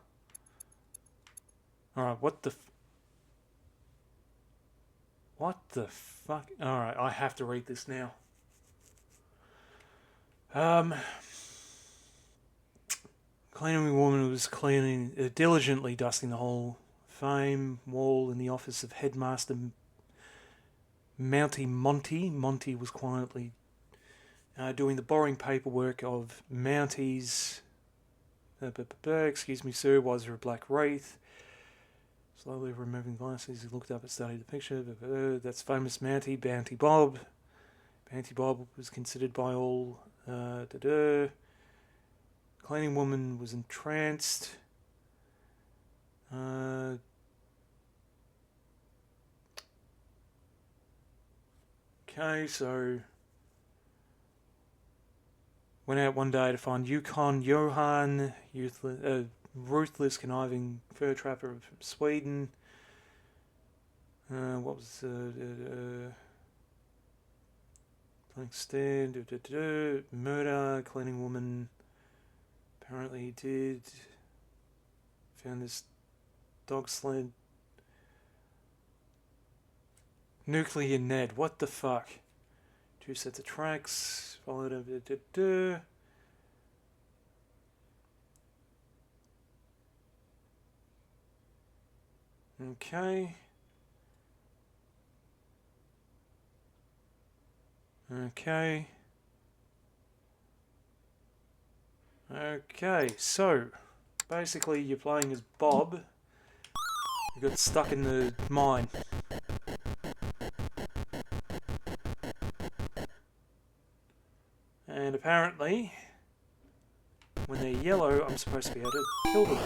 Alright, what the fuck? Alright, I have to read this now. Cleaning woman was diligently dusting the whole fame wall in the office of Headmaster Mounty Monty. Monty was quietly doing the boring paperwork of Mounties. Excuse me, sir, was there a black wraith? Slowly removing glasses, he looked up and studied the picture. That's famous Mounty, Bounty Bob. Bounty Bob was considered by all. Cleaning woman was entranced. Okay, so went out one day to find Yukon Johan, ruthless, conniving fur trapper from Sweden. What was blank stare, murder, cleaning woman. Apparently he did. Found this dog sled. Nuclear Ned. What the fuck? 2 sets of tracks. Followed a... Okay. Okay. Okay, so basically you're playing as Bob. You got stuck in the mine. And apparently, when they're yellow, I'm supposed to be able to kill them.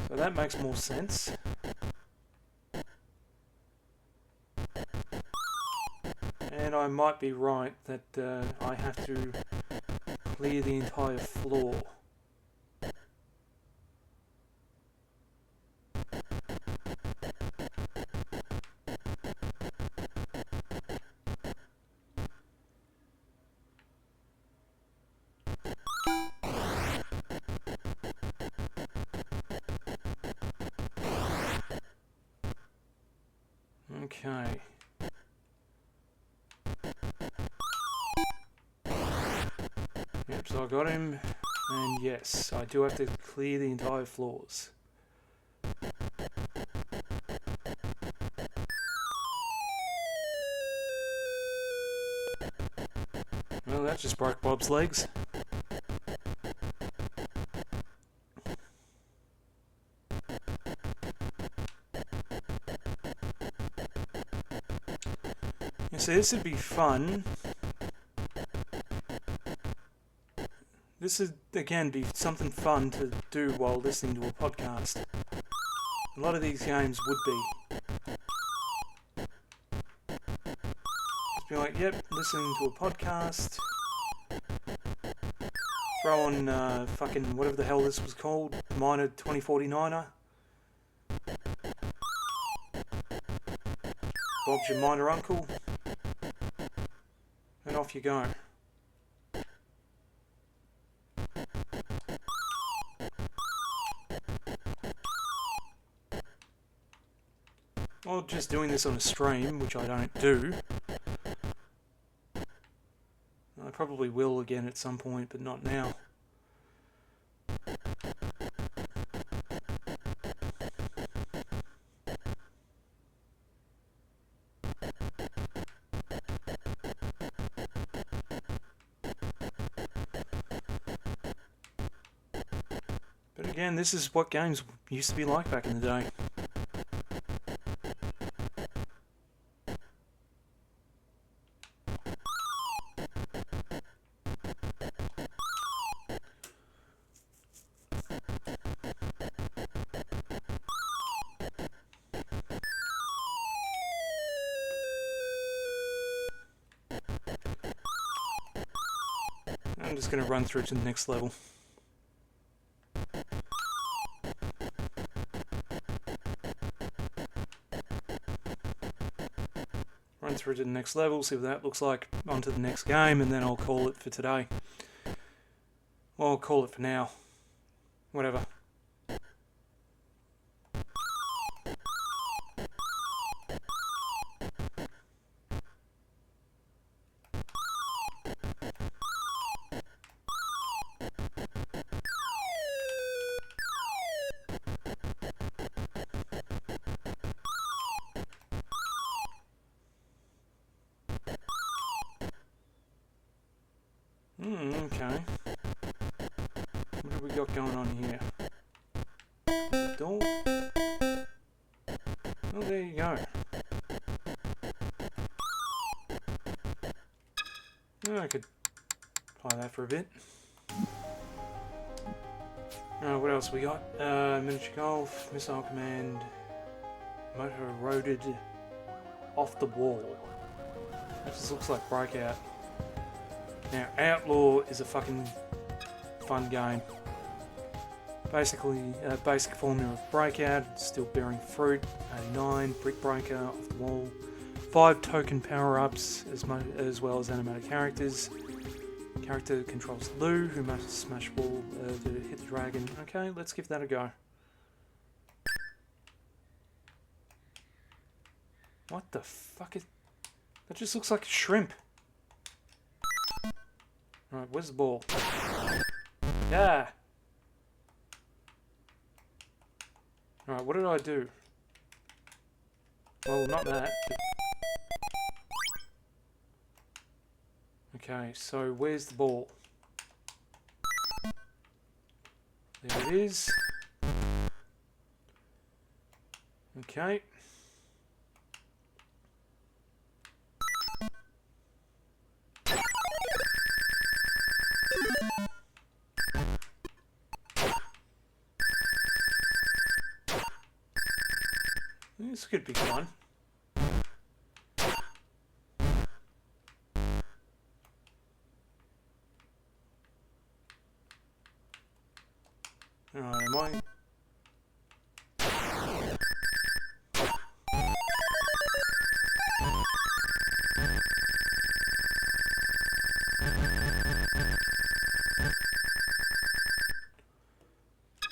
So that makes more sense. And I might be right that I have to clear the entire floor. Okay. Yep, so I got him, and yes, I do have to clear the entire floors. Well, that just broke Bob's legs. So this would be fun. This would, again, be something fun to do while listening to a podcast. A lot of these games would be. Just be like, yep, listening to a podcast. Throw on fucking whatever the hell this was called, Miner 2049er. Bob's your miner uncle. off you go. Or just doing this on a stream, which I don't do. I probably will again at some point, but not now. But again, this is what games used to be like back in the day. I'm just going to run through to the next level. Run through to the next level, see what that looks like, on to the next game, and then I'll call it for today. Well, I'll call it for now. Whatever. Okay. What have we got going on here? Door. Oh, there you go. Oh, I could play that for a bit. What else we got? Miniature golf, missile command, motor eroded off the wall. That just looks like Breakout. Now, Outlaw is a fucking fun game. Basically, basic formula of Breakout, still bearing fruit, 89, Brick Breaker, off the wall, 5 token power-ups, as well as animated characters. Character controls Lou, who must smash wall to hit the dragon. Okay, let's give that a go. What the fuck is... That just looks like a shrimp. Right, where's the ball? Yeah! Alright, what did I do? Well, not that. Okay, so where's the ball? There it is. Okay. This could be fun. Alright, am I...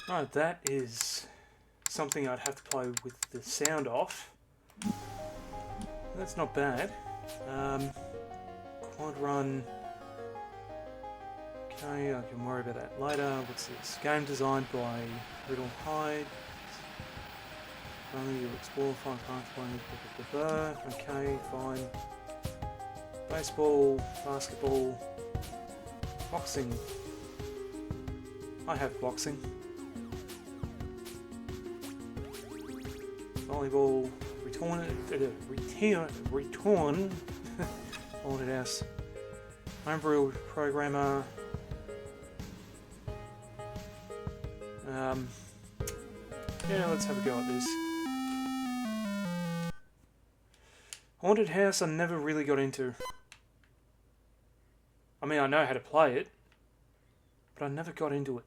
Right, that is something I'd have to play with the sound off. That's not bad. Quad run. Okay, I can worry about that later. What's this? Game designed by Riddle Hyde. Only you explore, find pathways. Okay, fine. Baseball, basketball, boxing. I have boxing. Volleyball, return, haunted house, homebrew programmer, yeah, let's have a go at this. Haunted house I never really got into. I mean, I know how to play it, but I never got into it.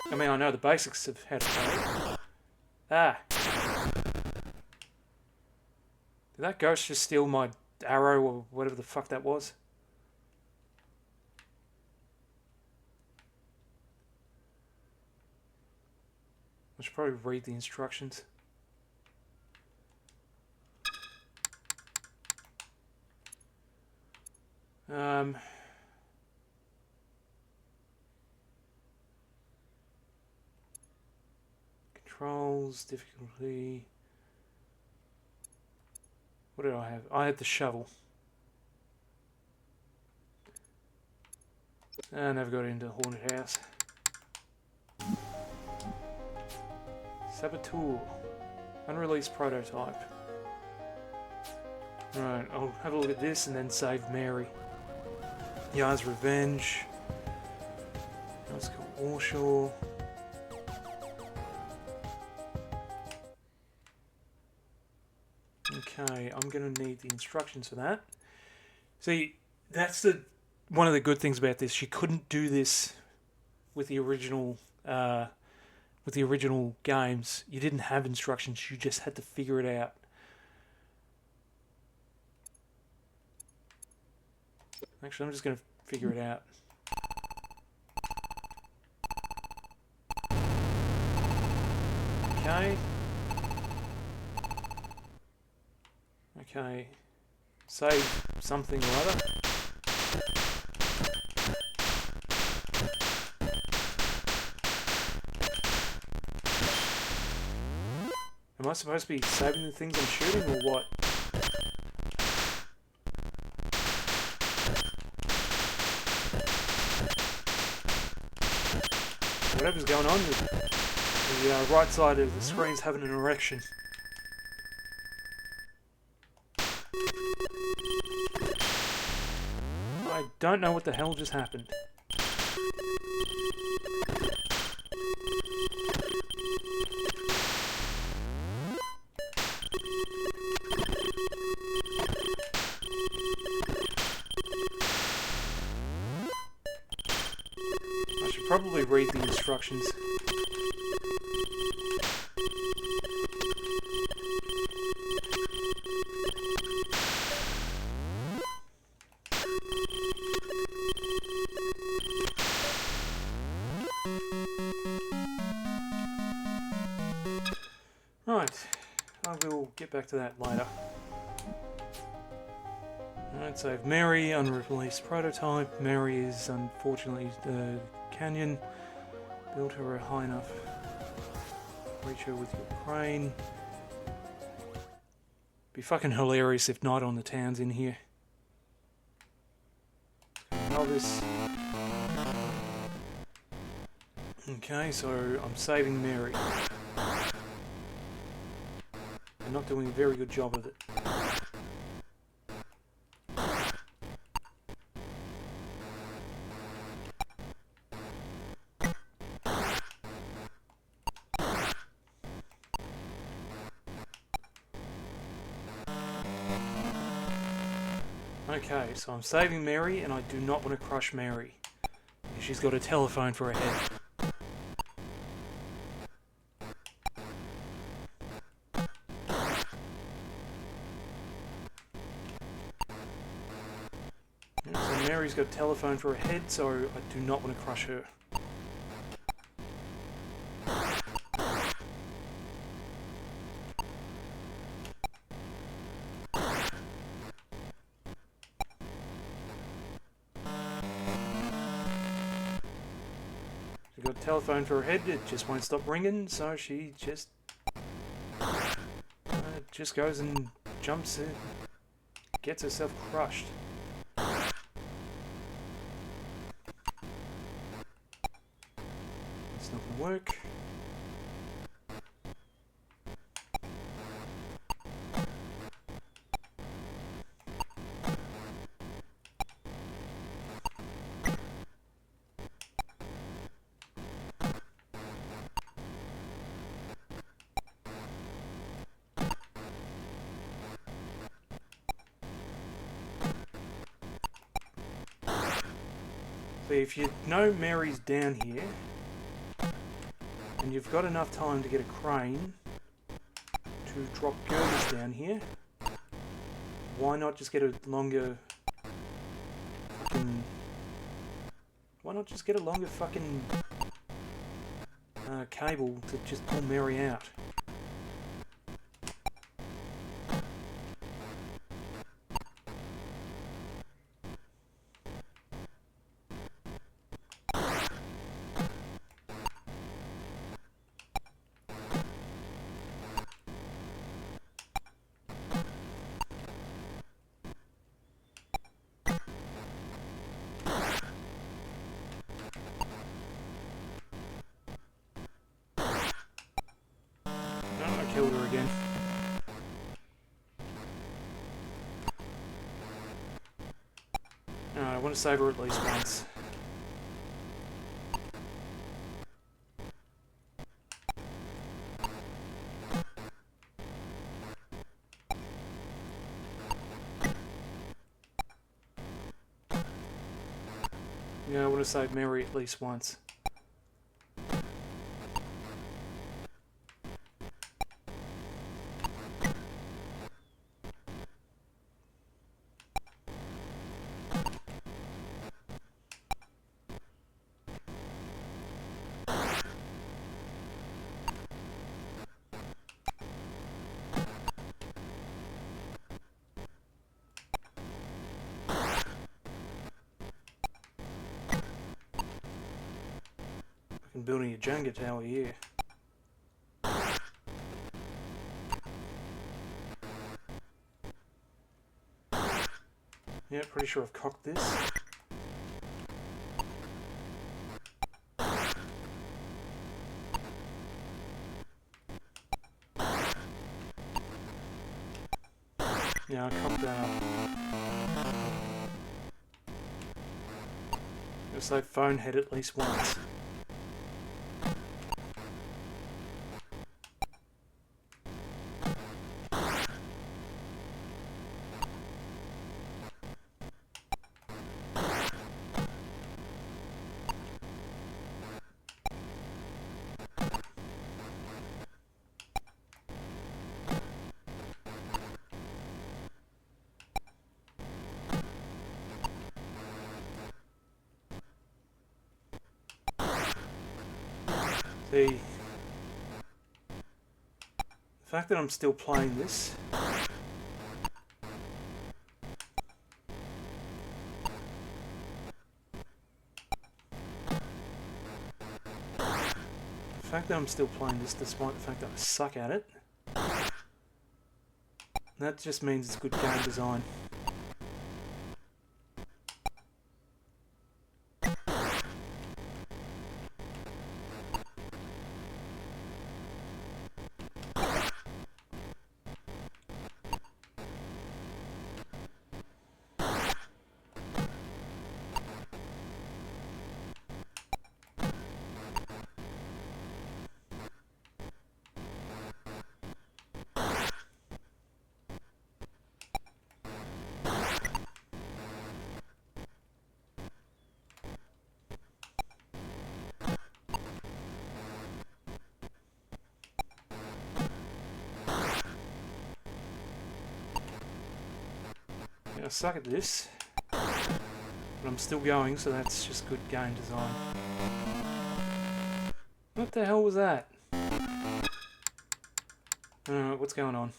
I mean, I know the basics of how to play it. Ah! Did that ghost just steal my arrow or whatever the fuck that was? I should probably read the instructions. Controls, difficulty. What did I have? I had the shovel. I never got into the haunted house. Saboteur. Unreleased prototype. Right, I'll have a look at this and then save Mary. Yar's Revenge. Let's go Warshaw. Okay, I'm going to need the instructions for that. See, that's one of the good things about this. She couldn't do this with the original games. You didn't have instructions. You just had to figure it out. Actually, I'm just going to figure it out. Okay. Okay. Save something or other. Am I supposed to be saving the things I'm shooting or what? Whatever's going on, the right side of the screen's having an erection. I don't know what the hell just happened. I should probably read the instructions. Right, I will get back to that later. Alright, save Mary, unreleased prototype. Mary is unfortunately the canyon. Build her high enough. Reach her with your crane. Be fucking hilarious if Night on the Town's in here. Elvis. Okay, so I'm saving Mary. I'm not doing a very good job of it. Okay, so I'm saving Mary and I do not want to crush Mary. She's got a telephone for her head. So Mary's got a telephone for her head, so I do not want to crush her. She's got a telephone for her head, it just won't stop ringing, so she just goes and jumps in, gets herself crushed. It's not gonna work. So if you know Mary's down here, and you've got enough time to get a crane to drop girders down here, why not just get a longer fucking... Why not just get a longer fucking cable to just pull Mary out? Killed her again. No, I want to save her at least once. Yeah, I want to save Mary at least once. Building a Jenga tower here. Yeah, pretty sure I've cocked this. Yeah, I cocked that up. Gotta say phone head at least once. The fact that I'm still playing this despite the fact that I suck at it, that just means it's good game design. I suck at this, but I'm still going, so that's just good game design. What the hell was that? What's going on?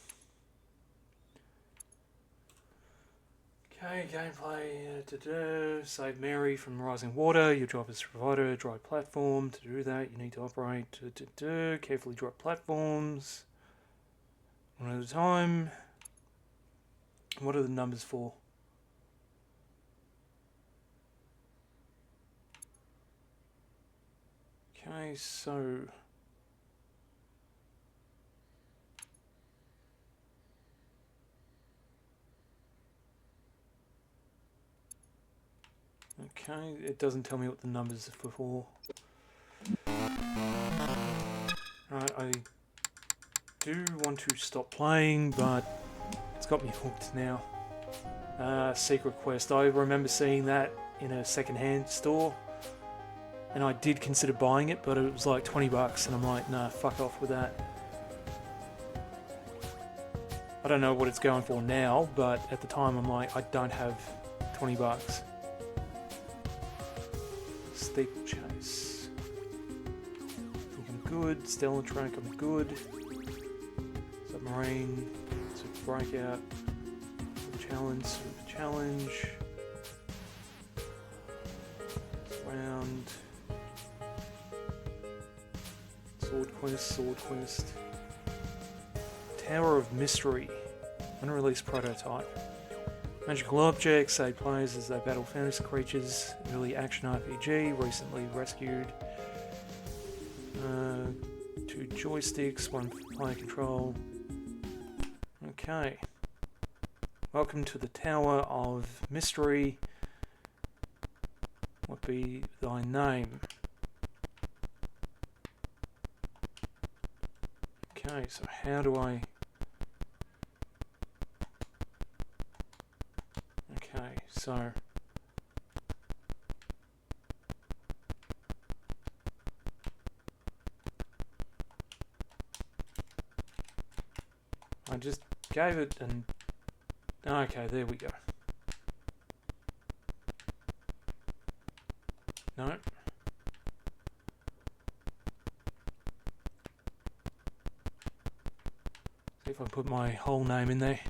Okay, gameplay. Save Mary from rising water. Your job is to provide a dry platform. To do that, you need to operate. Carefully drop platforms. One at a time. What are the numbers for? Okay, so... Okay, it doesn't tell me what the numbers are for. Right, I do want to stop playing, but it's got me hooked now. Secret quest. I remember seeing that in a second-hand store, and I did consider buying it, but it was like $20, and I'm like, nah, fuck off with that. I don't know what it's going for now, but at the time I'm like, I don't have 20 bucks. Steeplechase. I think I'm good. Stellar Track, I'm good. Submarine. Super Breakout. Challenge. Super Challenge. Round. Sword Quest. Sword Quest. Tower of Mystery. Unreleased prototype. Magical objects aid players as they battle fantasy creatures. Early action RPG, recently rescued. 2 joysticks, 1 for player control. Okay. Welcome to the Tower of Mystery. What be thy name? Okay, so how do I... Okay, so... I just gave it an... Okay, there we go. No. See if I put my whole name in there.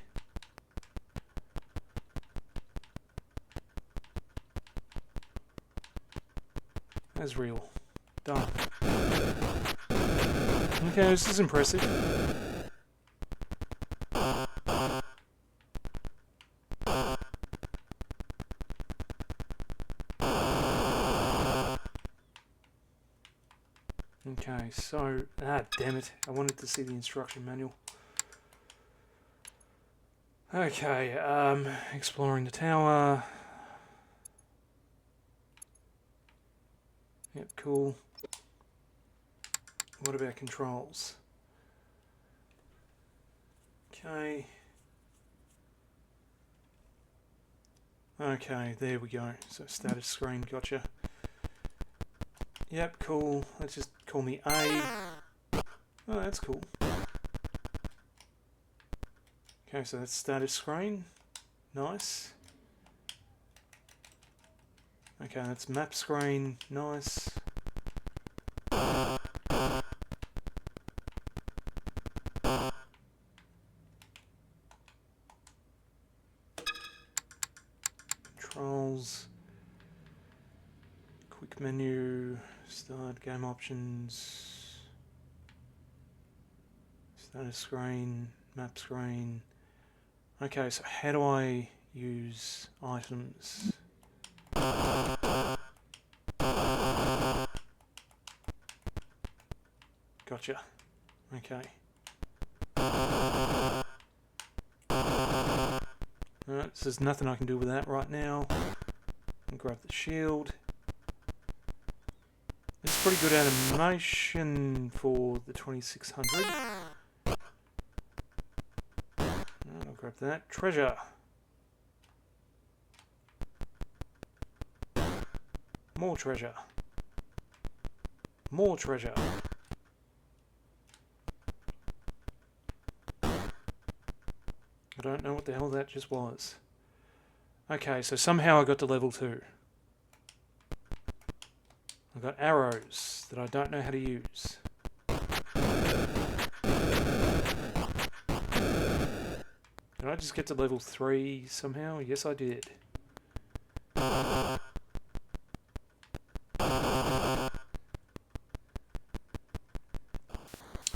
Azrael. Done. Okay, this is impressive. Okay, so... damn it. I wanted to see the instruction manual. Okay, exploring the tower. Yep, cool. What about controls? Okay. Okay, there we go. So status screen, gotcha. Yep, cool. Let's just call me A. Oh, that's cool. Okay, so that's status screen. Nice. Okay, that's map screen. Nice. Controls. Quick menu. Start game options. Status screen. Map screen. Okay, so how do I use items? Gotcha. Okay. Alright, so there's nothing I can do with that right now. I'll grab the shield. It's pretty good animation for the 2600. I'll grab that. Treasure. More treasure. More treasure. I don't know what the hell that just was. Okay, so somehow I got to level 2. I've got arrows that I don't know how to use. Did I just get to level 3 somehow? Yes, I did.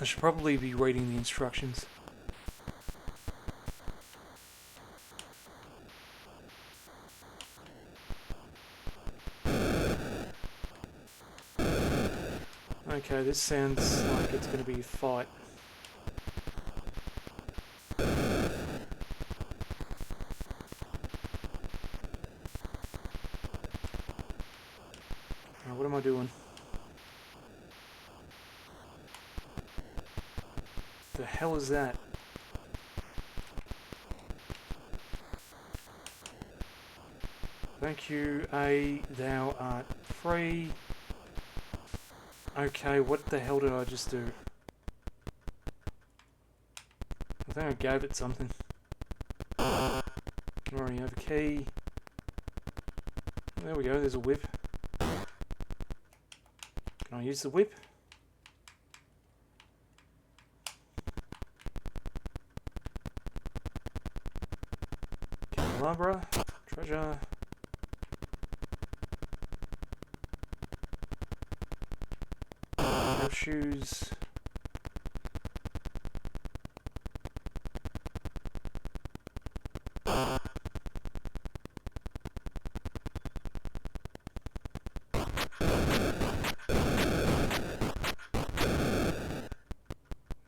I should probably be reading the instructions. Okay, this sounds like it's going to be a fight. What am I doing? The hell is that? Thank you, A, thou art free. Okay, what the hell did I just do? I think I gave it something. Already have a key. There we go, there's a whip. Can I use the whip? Candelabra, treasure. Shoes.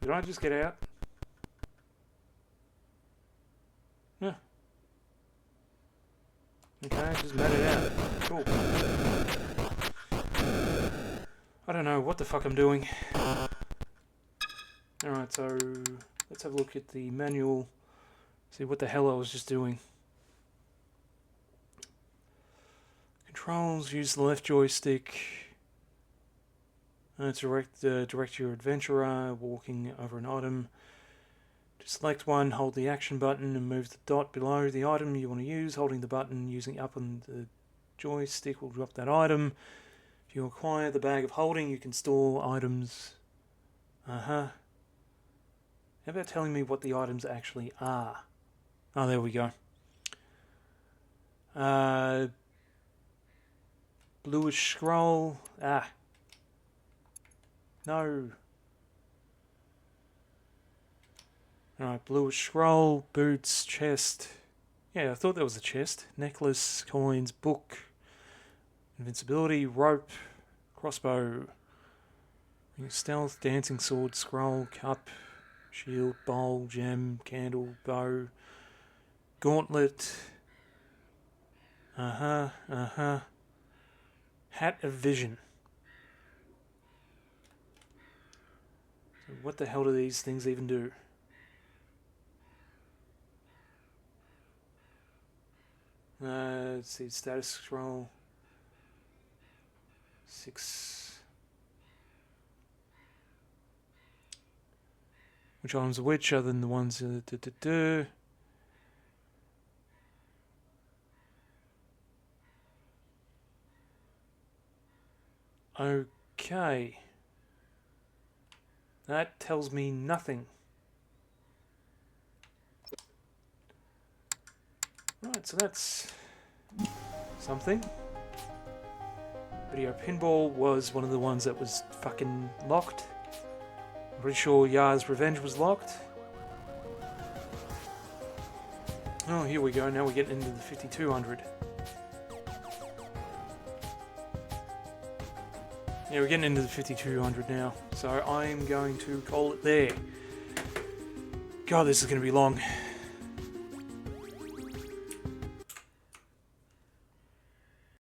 Did I just get out? Yeah. Okay, just made it out. Cool. I don't know what the fuck I'm doing. Alright, so let's have a look at the manual. See what the hell I was just doing. Controls, use the left joystick. Direct your adventurer, walking over an item. To select one, hold the action button and move the dot below the item you want to use. Holding the button, using up on the joystick will drop that item. If you acquire the bag of holding, you can store items. How about telling me what the items actually are? Oh, there we go. Bluish scroll. No. Alright, bluish scroll, boots, chest. Yeah, I thought that was a chest. Necklace, coins, book, invincibility, rope, crossbow, stealth, dancing sword, scroll, cup, shield, bowl, gem, candle, bow, gauntlet. Hat of vision. So what the hell do these things even do? Let's see, status scroll. 6. Which items are which other than the ones Okay. That tells me nothing. Right, so that's something. Video Pinball was one of the ones that was fucking locked. I'm pretty sure Yar's Revenge was locked. Oh, here we go. Now we're getting into the 5200. Yeah, we're getting into the 5200 now. So I'm going to call it there. God, this is going to be long.